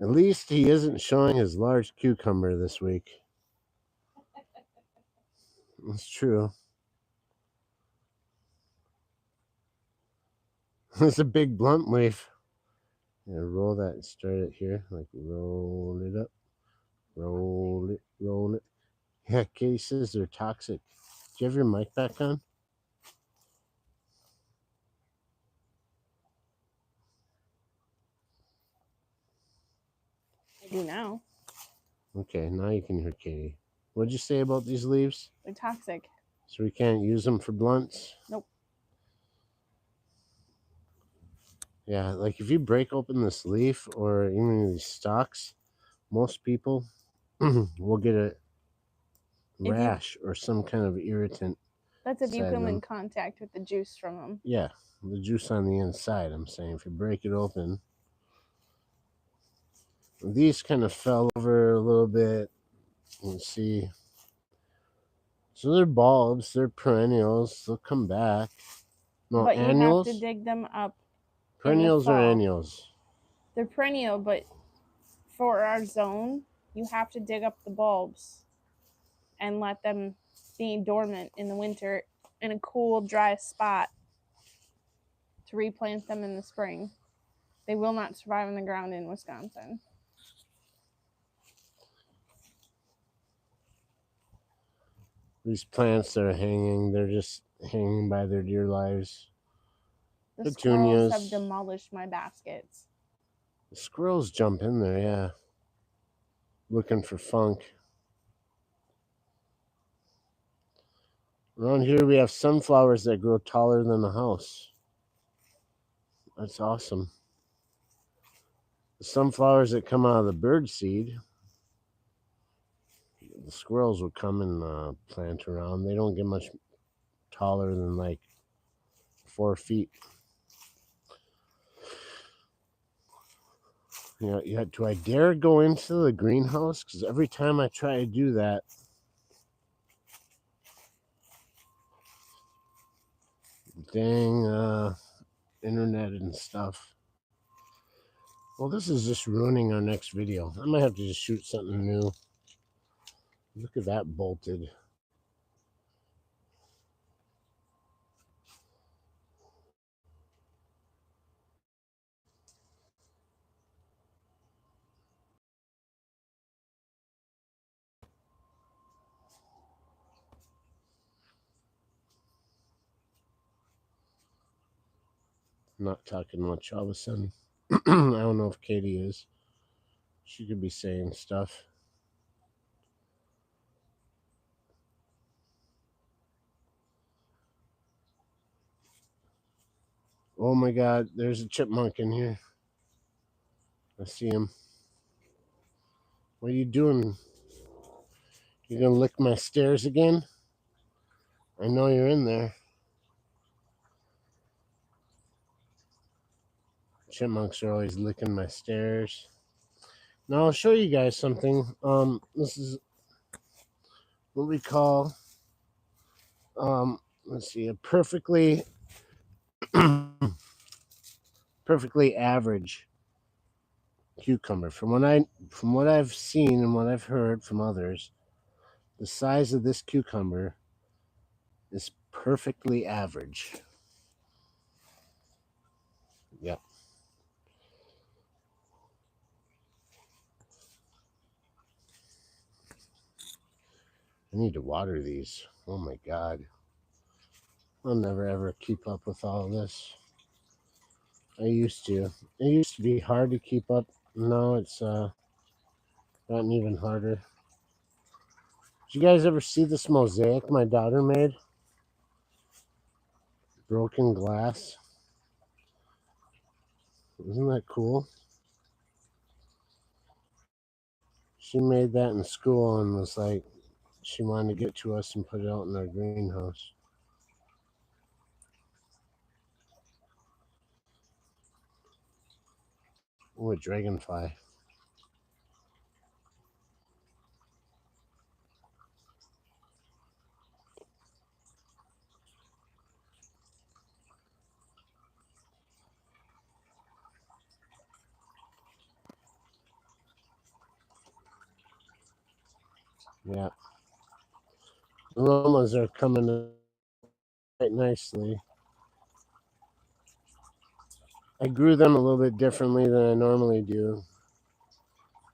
[SPEAKER 1] At least he isn't showing his large cucumber this week. That's true. It's a big blunt leaf. Yeah, roll that and start it here. Like roll it up. Roll it, roll it. Yeah, Katie says they're toxic. Do you have your mic back on?
[SPEAKER 2] I do now.
[SPEAKER 1] Okay, now you can hear Katie. What'd you say about these leaves?
[SPEAKER 2] They're toxic.
[SPEAKER 1] So we can't use them for blunts?
[SPEAKER 2] Nope.
[SPEAKER 1] Yeah, like if you break open this leaf or even these stalks, most people will get a rash or some kind of irritant.
[SPEAKER 2] That's if you come in contact with the juice from them.
[SPEAKER 1] Yeah, the juice on the inside, I'm saying. If you break it open. These kind of fell over a little bit. Let's see. So they're bulbs, they're perennials, they'll come back. No,
[SPEAKER 2] but
[SPEAKER 1] annuals?
[SPEAKER 2] You have to dig them up.
[SPEAKER 1] Perennials or annuals?
[SPEAKER 2] They're perennial, but for our zone, you have to dig up the bulbs and let them be dormant in the winter in a cool, dry spot to replant them in the spring. They will not survive on the ground in Wisconsin.
[SPEAKER 1] These plants that are hanging, they're just hanging by their dear lives.
[SPEAKER 2] The squirrels have demolished my baskets.
[SPEAKER 1] The squirrels jump in there, yeah. Looking for funk. Around here we have sunflowers that grow taller than a house. That's awesome. The sunflowers that come out of the bird seed, the squirrels will come and plant around. They don't get much taller than like 4 feet. Yeah, do I dare go into the greenhouse? Because every time I try to do that, dang internet and stuff. Well, this is just ruining our next video. I might have to just shoot something new. Look at that bolted. Not talking much all of a sudden. I don't know if Katie is. She could be saying stuff. Oh my god, there's a chipmunk in here. I see him. What are you doing? You gonna lick my stairs again? I know you're in there. Chipmunks are always licking my stairs. Now I'll show you guys something. This is what we call let's see, a perfectly perfectly average cucumber. From what I've seen and what I've heard from others, the size of this cucumber is perfectly average. Yep. I need to water these. Oh my god. I'll never ever keep up with all this. I used to. It used to be hard to keep up. Now it's gotten even harder. Did you guys ever see this mosaic my daughter made? Broken glass. Isn't that cool? She made that in school and was like, she wanted to get to us and put it out in our greenhouse. Oh, a dragonfly. Yeah. Aromas are coming quite nicely. I grew them a little bit differently than I normally do.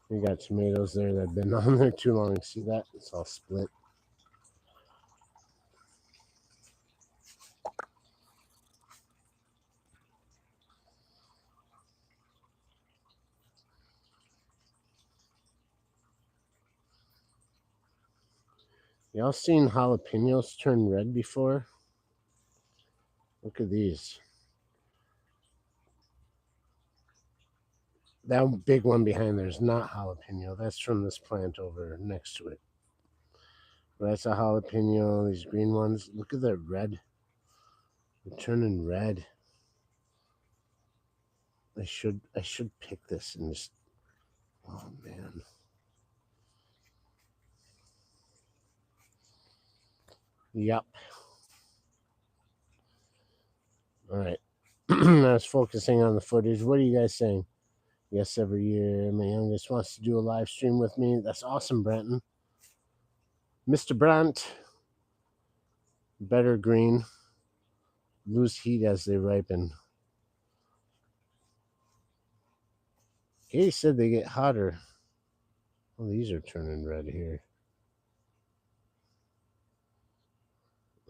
[SPEAKER 1] We got tomatoes there that have been on there too long. See that? It's all split. Y'all seen jalapenos turn red before? Look at these. That big one behind there is not jalapeno. That's from this plant over next to it. But that's a jalapeno. These green ones. Look at the red. They're turning red. I should pick this and just. Oh man. Yep. All right. I was focusing on the footage. What are you guys saying? Yes, every year my youngest wants to do a live stream with me. That's awesome, Brenton. Mr. Brandt. Better green. Lose heat as they ripen. Katie said they get hotter. Well, these are turning red here.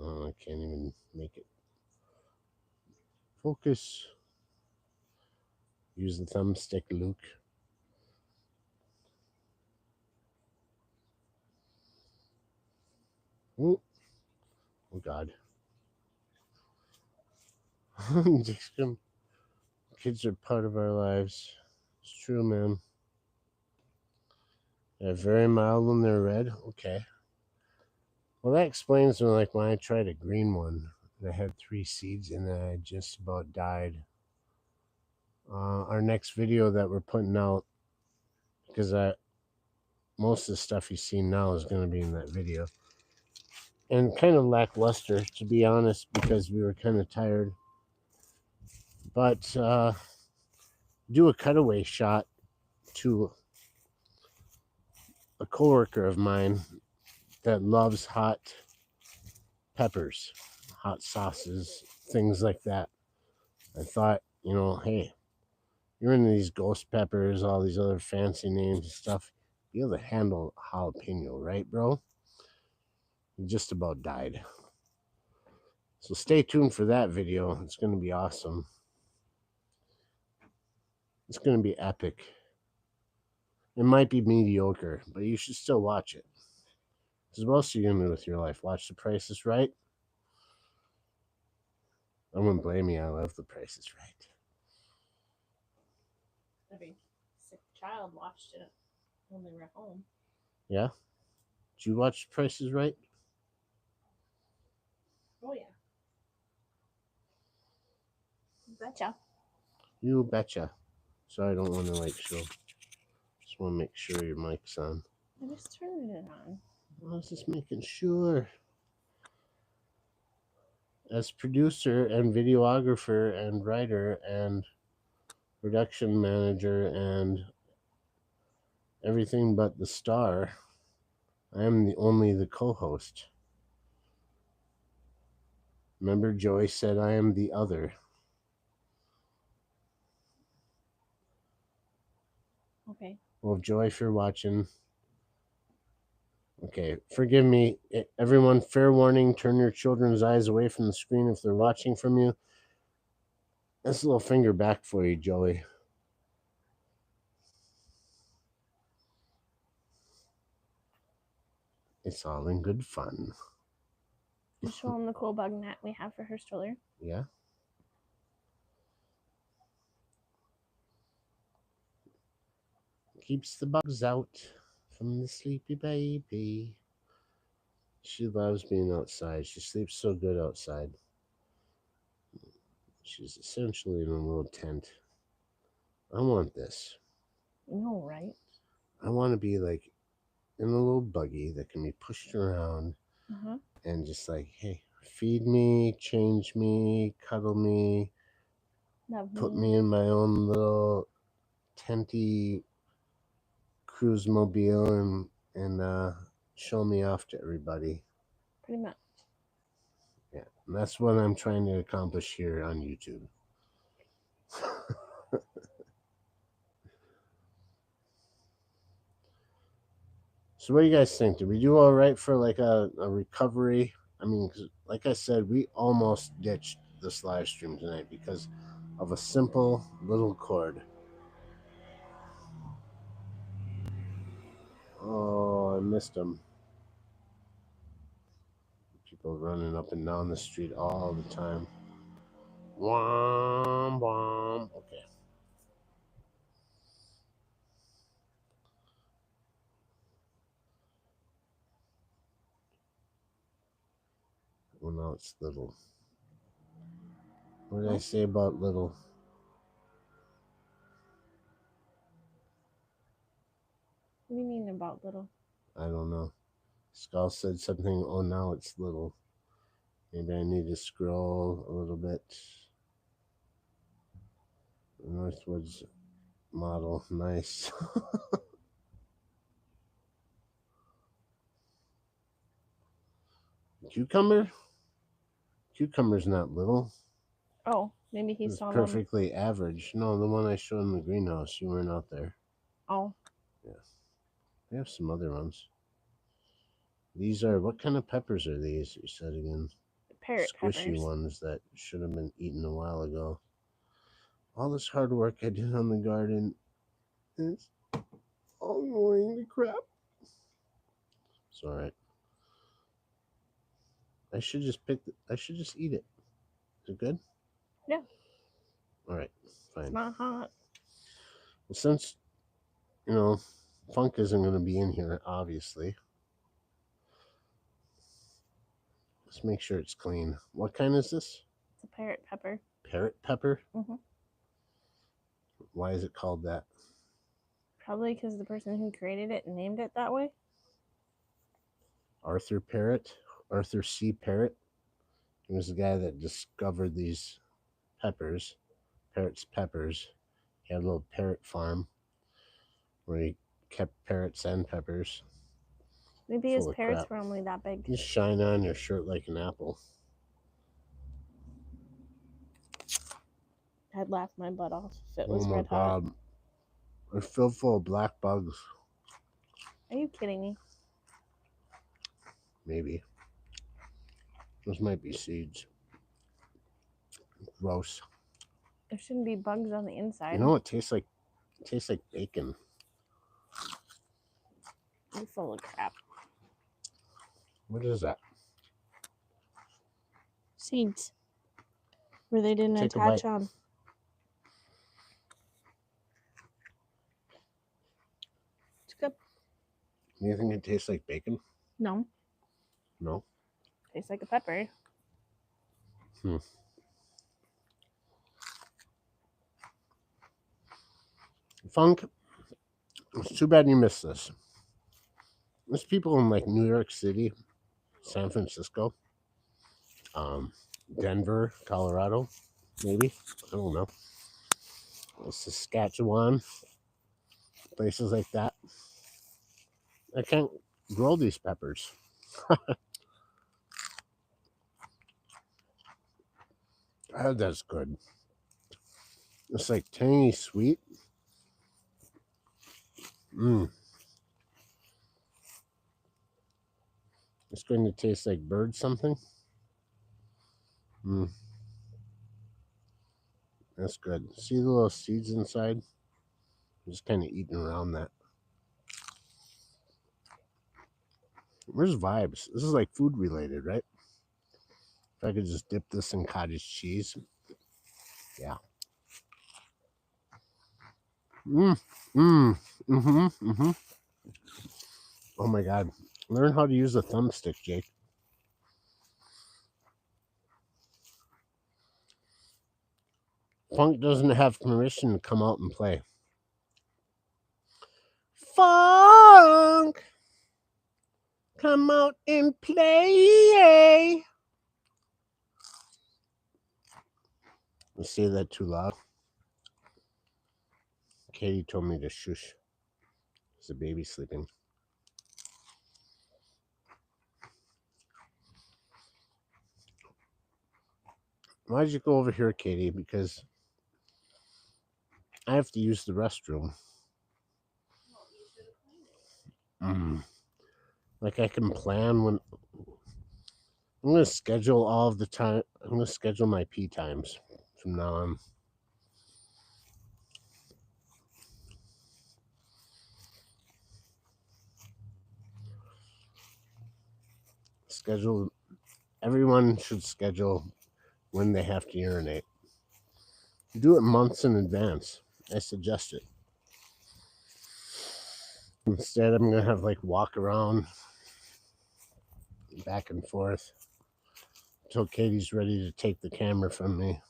[SPEAKER 1] Oh, I can't even make it. Focus. Use the thumbstick, Luke. Oh, oh God. Kids are part of our lives. It's true, man. They're very mild when they're red. Okay. Well, that explains when I tried a green one that had 3 seeds in it, I just about died. Our next video that we're putting out, because most of the stuff you've seen now is going to be in that video, and kind of lackluster, to be honest, because we were kind of tired. But do a cutaway shot to a coworker of mine that loves hot peppers, hot sauces, things like that. I thought, hey, you're into these ghost peppers, all these other fancy names and stuff. Be able to handle jalapeno, right, bro? He just about died. So stay tuned for that video. It's going to be awesome. It's going to be epic. It might be mediocre, but you should still watch it. Because what else are you going to do with your life? Watch The Price is Right? I wouldn't blame you. I love The Price is Right.
[SPEAKER 2] Every sick child watched it when they were at home.
[SPEAKER 1] Yeah? Did you watch The Price is Right?
[SPEAKER 2] Oh, yeah. Betcha.
[SPEAKER 1] You betcha. Sorry, I don't want to show. Just want to make sure your mic's on.
[SPEAKER 2] I just turned it on.
[SPEAKER 1] I was just making sure. As producer and videographer and writer and production manager and everything but the star, I am only the co-host. Remember, Joey said I am the other.
[SPEAKER 2] Okay.
[SPEAKER 1] Well, Joey, if you're watching, okay, forgive me. Everyone, fair warning, turn your children's eyes away from the screen if they're watching from you. That's a little finger back for you, Joey. It's all in good fun.
[SPEAKER 2] Just show them the cool bug net we have for her stroller.
[SPEAKER 1] Yeah. Keeps the bugs out from the sleepy baby. She loves being outside. She sleeps so good outside. She's essentially in a little tent. I want this.
[SPEAKER 2] You know, right?
[SPEAKER 1] I want to be in a little buggy that can be pushed around and just hey, feed me, change me, cuddle me, put me in my own little tenty cruise mobile and show me off to everybody.
[SPEAKER 2] Pretty much.
[SPEAKER 1] Yeah, and that's what I'm trying to accomplish here on YouTube. So what do you guys think? Did we do all right for a recovery? I mean, 'cause like I said, we almost ditched this live stream tonight because of a simple little cord. Oh, I missed them. People running up and down the street all the time. Wham, wham. Okay. Well, now it's little. What did I say about little?
[SPEAKER 2] What do you mean about little?
[SPEAKER 1] I don't know. Skull said something. Oh, now it's little. Maybe I need to scroll a little bit. Northwoods model. Nice. Cucumber? Cucumber's not little.
[SPEAKER 2] Oh, maybe he
[SPEAKER 1] It's
[SPEAKER 2] saw
[SPEAKER 1] perfectly average. No, the one I showed in the greenhouse. You weren't out there.
[SPEAKER 2] Oh.
[SPEAKER 1] Yeah. They have some other ones. These are, what kind of peppers are these? You said again.
[SPEAKER 2] Parrot
[SPEAKER 1] Squishy
[SPEAKER 2] peppers.
[SPEAKER 1] ones that should have been eaten a while ago. All this hard work I did on the garden is all going to crap. It's all right. I should just eat it. Is it good?
[SPEAKER 2] Yeah.
[SPEAKER 1] All right,
[SPEAKER 2] It's
[SPEAKER 1] fine.
[SPEAKER 2] not hot.
[SPEAKER 1] Well, since, you know, Funk isn't going to be in here, obviously, let's make sure it's clean. What kind is this?
[SPEAKER 2] It's a parrot pepper.
[SPEAKER 1] Parrot pepper?
[SPEAKER 2] Mm-hmm.
[SPEAKER 1] Why is it called that?
[SPEAKER 2] Probably because the person who created it named it that way.
[SPEAKER 1] Arthur Parrott? Arthur C. Parrott? He was the guy that discovered these peppers, Parrott's peppers. He had a little parrot farm where he kept parrots and peppers.
[SPEAKER 2] Maybe his
[SPEAKER 1] Full of
[SPEAKER 2] parrots
[SPEAKER 1] crap.
[SPEAKER 2] were only that big.
[SPEAKER 1] You shine on your shirt like an apple.
[SPEAKER 2] I'd laugh my butt off if it
[SPEAKER 1] Oh
[SPEAKER 2] was
[SPEAKER 1] my
[SPEAKER 2] red hot.
[SPEAKER 1] god. They're filled full of black bugs.
[SPEAKER 2] Are you kidding me?
[SPEAKER 1] Maybe. Those might be seeds. Gross.
[SPEAKER 2] There shouldn't be bugs on the inside.
[SPEAKER 1] You know what tastes like? It tastes like bacon.
[SPEAKER 2] You're full of crap.
[SPEAKER 1] What is that?
[SPEAKER 2] Seeds. Where they didn't
[SPEAKER 1] Take a
[SPEAKER 2] attach
[SPEAKER 1] bite.
[SPEAKER 2] on. It's good.
[SPEAKER 1] Do you think it tastes like bacon?
[SPEAKER 2] No.
[SPEAKER 1] No.
[SPEAKER 2] Tastes like a pepper.
[SPEAKER 1] Funk, it's too bad you missed this. There's people in like New York City, San Francisco, Denver, Colorado, maybe. I don't know. Saskatchewan, places like that. I can't grow these peppers. That's good. It's like tangy sweet. It's going to taste like bird something. That's good. See the little seeds inside? I'm just kind of eating around that. Where's Vibes? This is like food related, right? If I could just dip this in cottage cheese. Yeah. Oh my god. Learn how to use a thumbstick, Jake. Funk doesn't have permission to come out and play. Funk! Come out and play! I say that too loud. Katie told me to shush. There's a baby sleeping. Why did you go over here, Katie? Because I have to use the restroom. Like I can plan when I'm going to schedule all of the time. I'm going to schedule my pee times from now on. Schedule. Everyone should schedule when they have to urinate. Do it months in advance. I suggest it. Instead, I'm going to have like walk around back and forth until Katie's ready to take the camera from me.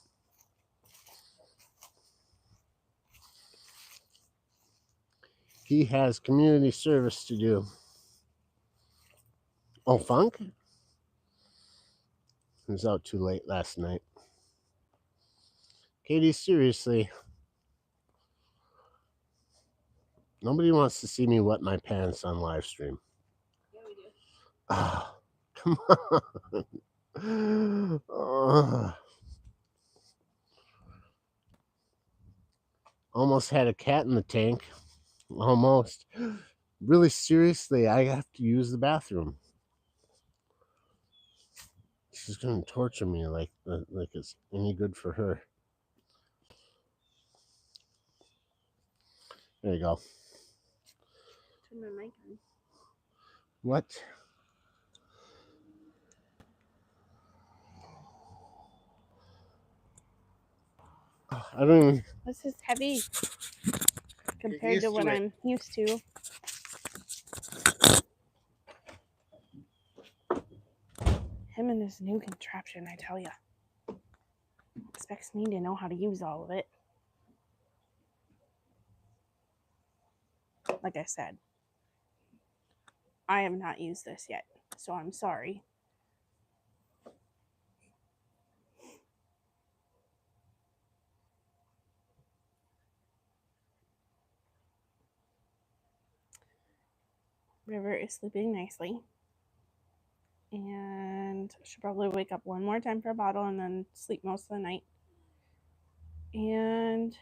[SPEAKER 1] He has community service to do. Oh, Funk? He was out too late last night. Katie, seriously. Nobody wants to see me wet my pants on live stream.
[SPEAKER 2] Yeah, we do.
[SPEAKER 1] Ah, come on. Almost had a cat in the tank. Almost. Really, seriously, I have to use the bathroom. She's going to torture me like it's any good for her. There you go.
[SPEAKER 2] Turn my mic on.
[SPEAKER 1] What? I don't even.
[SPEAKER 2] This is heavy compared
[SPEAKER 1] used
[SPEAKER 2] to what
[SPEAKER 1] to it.
[SPEAKER 2] I'm used to. Him and his new contraption, I tell ya. Expects me to know how to use all of it. Like I said, I have not used this yet, so I'm sorry. River is sleeping nicely. And she'll probably wake up one more time for a bottle and then sleep most of the night. And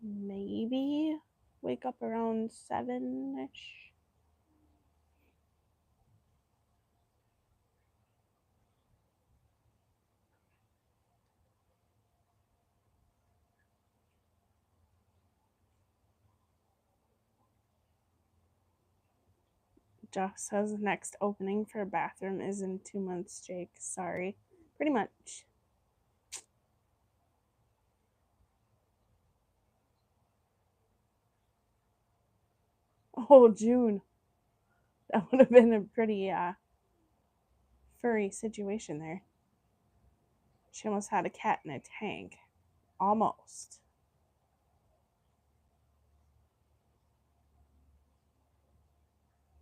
[SPEAKER 2] maybe wake up around 7-ish. Josh says the next opening for a bathroom is in 2 months, Jake. Sorry. Pretty much. Oh, June. That would have been a pretty furry situation there. She almost had a cat in a tank. Almost.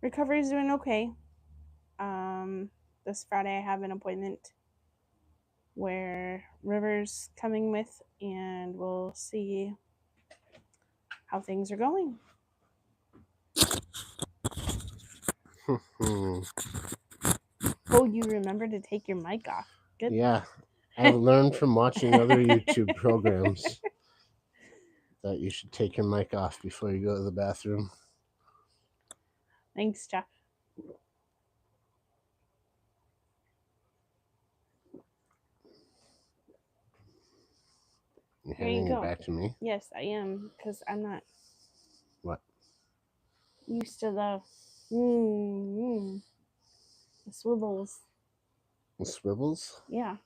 [SPEAKER 2] Recovery's doing okay. This Friday I have an appointment where River's coming with, and we'll see how things are going. Oh, you remember to take your mic off. Good.
[SPEAKER 1] Yeah, I've learned from watching other YouTube programs that you should take your mic off before you go to the bathroom.
[SPEAKER 2] Thanks, Jeff.
[SPEAKER 1] You're
[SPEAKER 2] Here you
[SPEAKER 1] handing it
[SPEAKER 2] go.
[SPEAKER 1] back to me.
[SPEAKER 2] Yes, I am, because I'm not
[SPEAKER 1] What?
[SPEAKER 2] used to the the swivels.
[SPEAKER 1] The swivels?
[SPEAKER 2] Yeah.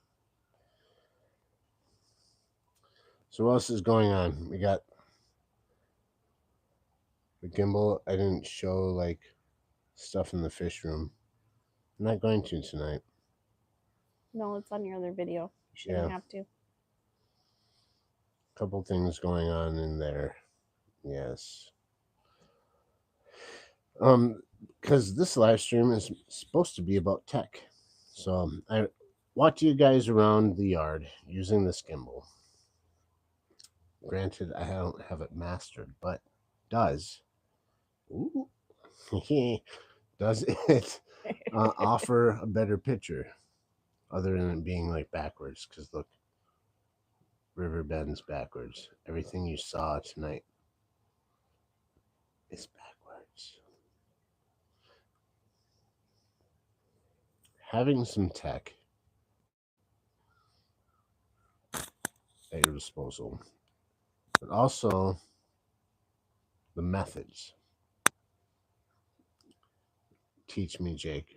[SPEAKER 1] So what else is going on? We got the gimbal. I didn't show like stuff in the fish room. I'm not going to tonight.
[SPEAKER 2] No, it's on your other video. You shouldn't have to.
[SPEAKER 1] Couple things going on in there. Yes. Because this live stream is supposed to be about tech. So I watch you guys around the yard using this gimbal. Granted, I don't have it mastered, but does it offer a better picture other than it being like backwards? Because look, River bends backwards. Everything you saw tonight is backwards. Having some tech at your disposal, but also the methods. Teach me, Jake.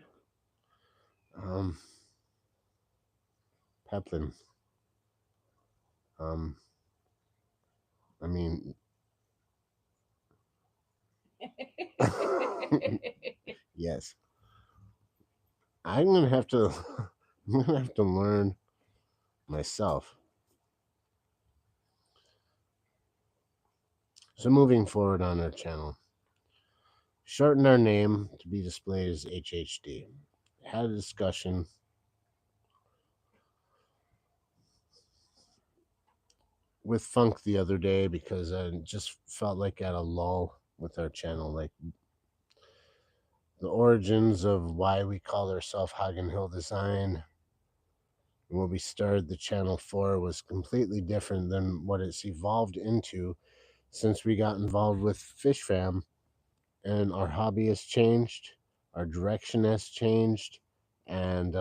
[SPEAKER 1] Peplin. I mean, yes. I'm gonna have to. I'm gonna have to learn myself. So moving forward on our channel, shorten our name to be displayed as HHD. Had a discussion with Funk the other day because I just felt like at a lull with our channel, like the origins of why we called ourselves Hagen Hill Design and what we started the channel for was completely different than what it's evolved into since we got involved with Fish Fam, and our hobby has changed, our direction has changed, and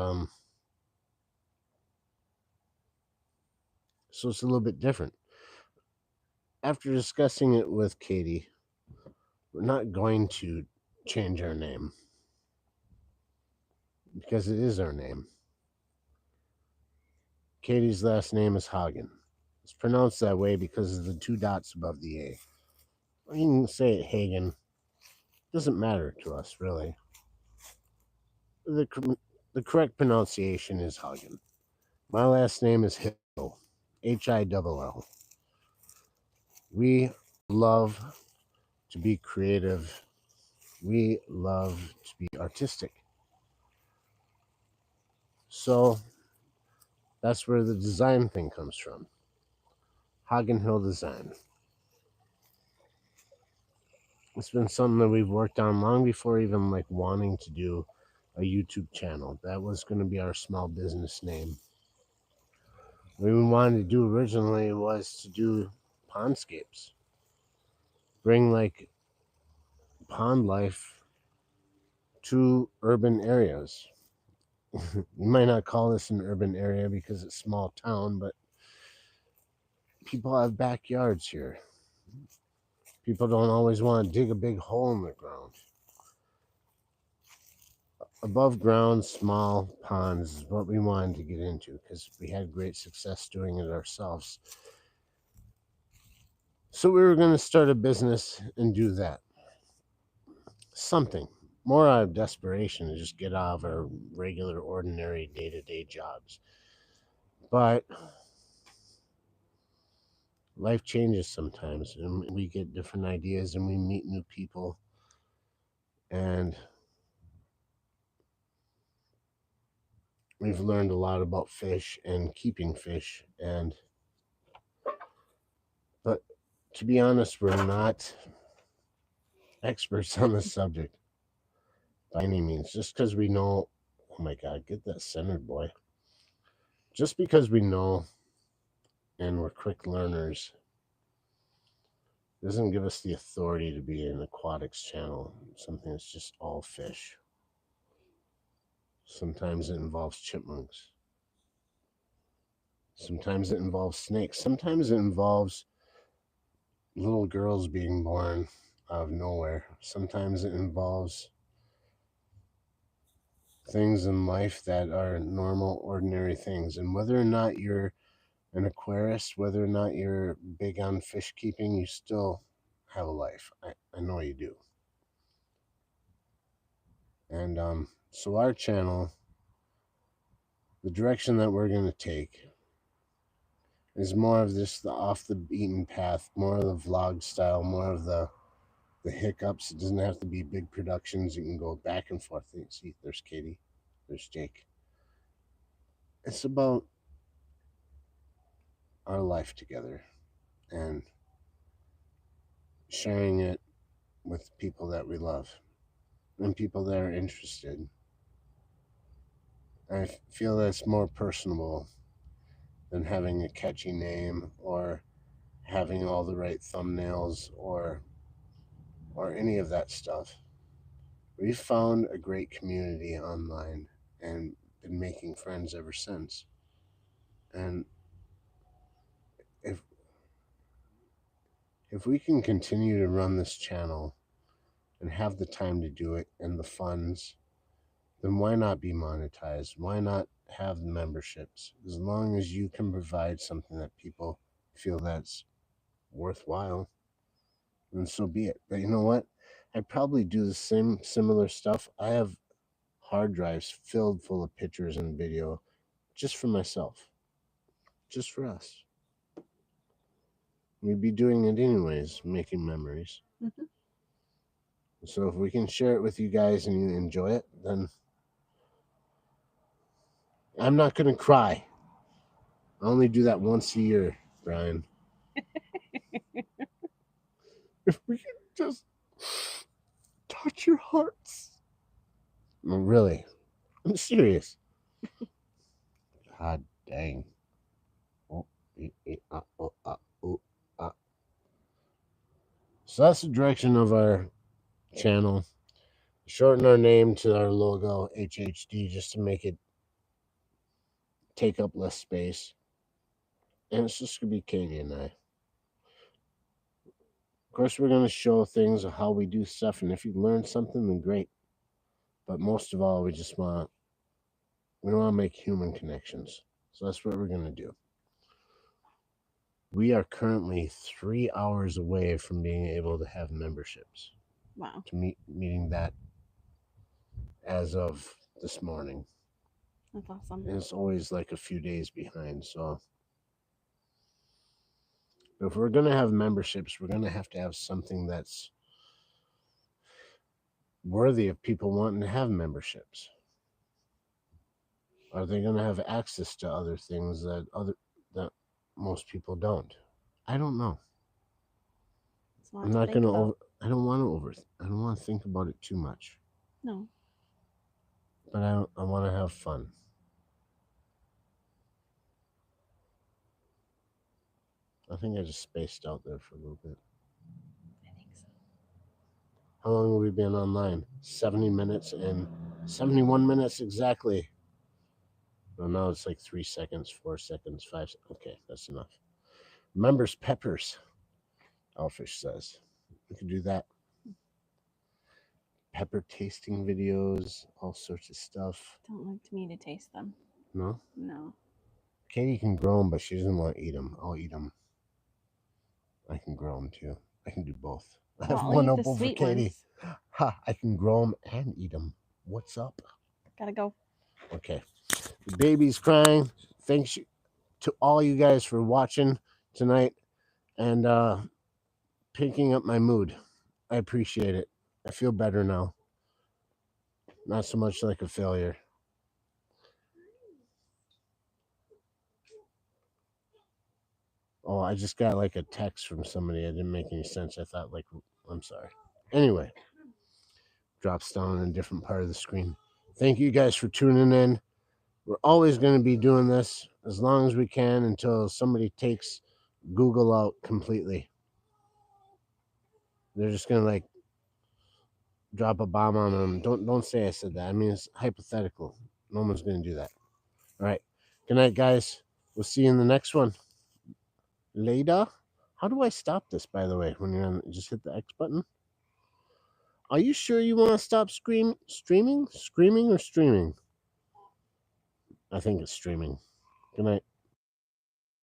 [SPEAKER 1] so it's a little bit different. After discussing it with Katie, we're not going to change our name because it is our name. Katie's last name is Hagen. It's pronounced that way because of the 2 dots above the A. Or you can say it Hagen. Doesn't matter to us, really. The correct pronunciation is Hagen. My last name is Hill. Hill. We love to be creative. We love to be artistic. So that's where the design thing comes from. Hagen Hill Design. It's been something that we've worked on long before even like wanting to do a YouTube channel. That was going to be our small business name. What we wanted to do originally was to do pondscapes. Bring like pond life to urban areas. You might not call this an urban area because it's small town, but people have backyards here. People don't always want to dig a big hole in the ground. Above ground, small ponds is what we wanted to get into because we had great success doing it ourselves. So we were going to start a business and do that. Something more out of desperation to just get out of our regular, ordinary day-to-day jobs. But life changes sometimes, and we get different ideas, and we meet new people, and we've learned a lot about fish and keeping fish. But to be honest, we're not experts on the subject by any means. Just because we know, oh my God, get that centered, boy. Just because we know and we're quick learners doesn't give us the authority to be an aquatics channel, something that's just all fish. Sometimes it involves chipmunks. Sometimes it involves snakes. Sometimes it involves little girls being born out of nowhere. Sometimes it involves things in life that are normal, ordinary things. And whether or not you're an aquarist, whether or not you're big on fish keeping, you still have a life. I know you do. And so our channel, the direction that we're going to take is more of this, the off the beaten path, more of the vlog style, more of the hiccups. It doesn't have to be big productions. You can go back and forth. See, there's Katie, there's Jake. It's about our life together and sharing it with people that we love and people that are interested. I feel that's more personable than having a catchy name or having all the right thumbnails or any of that stuff. We've found a great community online and been making friends ever since. And if we can continue to run this channel and have the time to do it and the funds, then why not be monetized? Why not have the memberships? As long as you can provide something that people feel that's worthwhile, then so be it. But you know what? I'd probably do the same similar stuff. I have hard drives filled full of pictures and video just for myself, just for us. We'd be doing it anyways, making memories.
[SPEAKER 3] Mm-hmm.
[SPEAKER 1] So if we can share it with you guys and you enjoy it, then I'm not going to cry. I only do that once a year, Brian. If we can just touch your hearts. No, really. I'm serious. God dang. So that's the direction of our channel. Shorten our name to our logo, HHD, just to make it take up less space. And it's just going to be Katie and I. Of course, we're going to show things of how we do stuff. And if you learn something, then great. But most of all, we want to make human connections. So that's what we're going to do. We are currently 3 hours away from being able to have memberships.
[SPEAKER 2] Wow.
[SPEAKER 1] To meeting that as of this morning.
[SPEAKER 2] That's awesome.
[SPEAKER 1] And it's always like a few days behind. So if we're going to have memberships, we're going to have something that's worthy of people wanting to have memberships. Are they going to have access to other things that most people don't? I don't know. I'm not going to I don't want to think about it too much.
[SPEAKER 2] No.
[SPEAKER 1] But I want to have fun. I think I just spaced out there for a little bit.
[SPEAKER 2] I think so.
[SPEAKER 1] How long have we been online? 70 minutes and 71 minutes exactly. Well, now it's like 3 seconds, 4 seconds, 5 seconds. Okay, that's enough. Members peppers, Elfish says. We could do that. Pepper tasting videos, all sorts of stuff.
[SPEAKER 2] Don't look to me to taste them.
[SPEAKER 1] No?
[SPEAKER 2] No.
[SPEAKER 1] Katie can grow them, but she doesn't want to eat them. I'll eat them. I can grow them too. I can do both. I have one up over Katie. Ha! I can grow them and eat them. What's up?
[SPEAKER 2] Gotta go.
[SPEAKER 1] Okay. The baby's crying. Thanks to all you guys for watching tonight and picking up my mood. I appreciate it. I feel better now. Not so much like a failure. Oh, I just got like a text from somebody. It didn't make any sense. I thought like, I'm sorry. Anyway, drops down in a different part of the screen. Thank you guys for tuning in. We're always going to be doing this as long as we can until somebody takes Google out completely. They're just going to like drop a bomb on them. Don't say I said that. I mean, it's hypothetical. No one's going to do that. All right. Good night, guys. We'll see you in the next one. Later. How do I stop this, by the way? When you're on, just hit the X button. Are you sure you want to stop streaming? Screaming or streaming? I think it's streaming. Good night.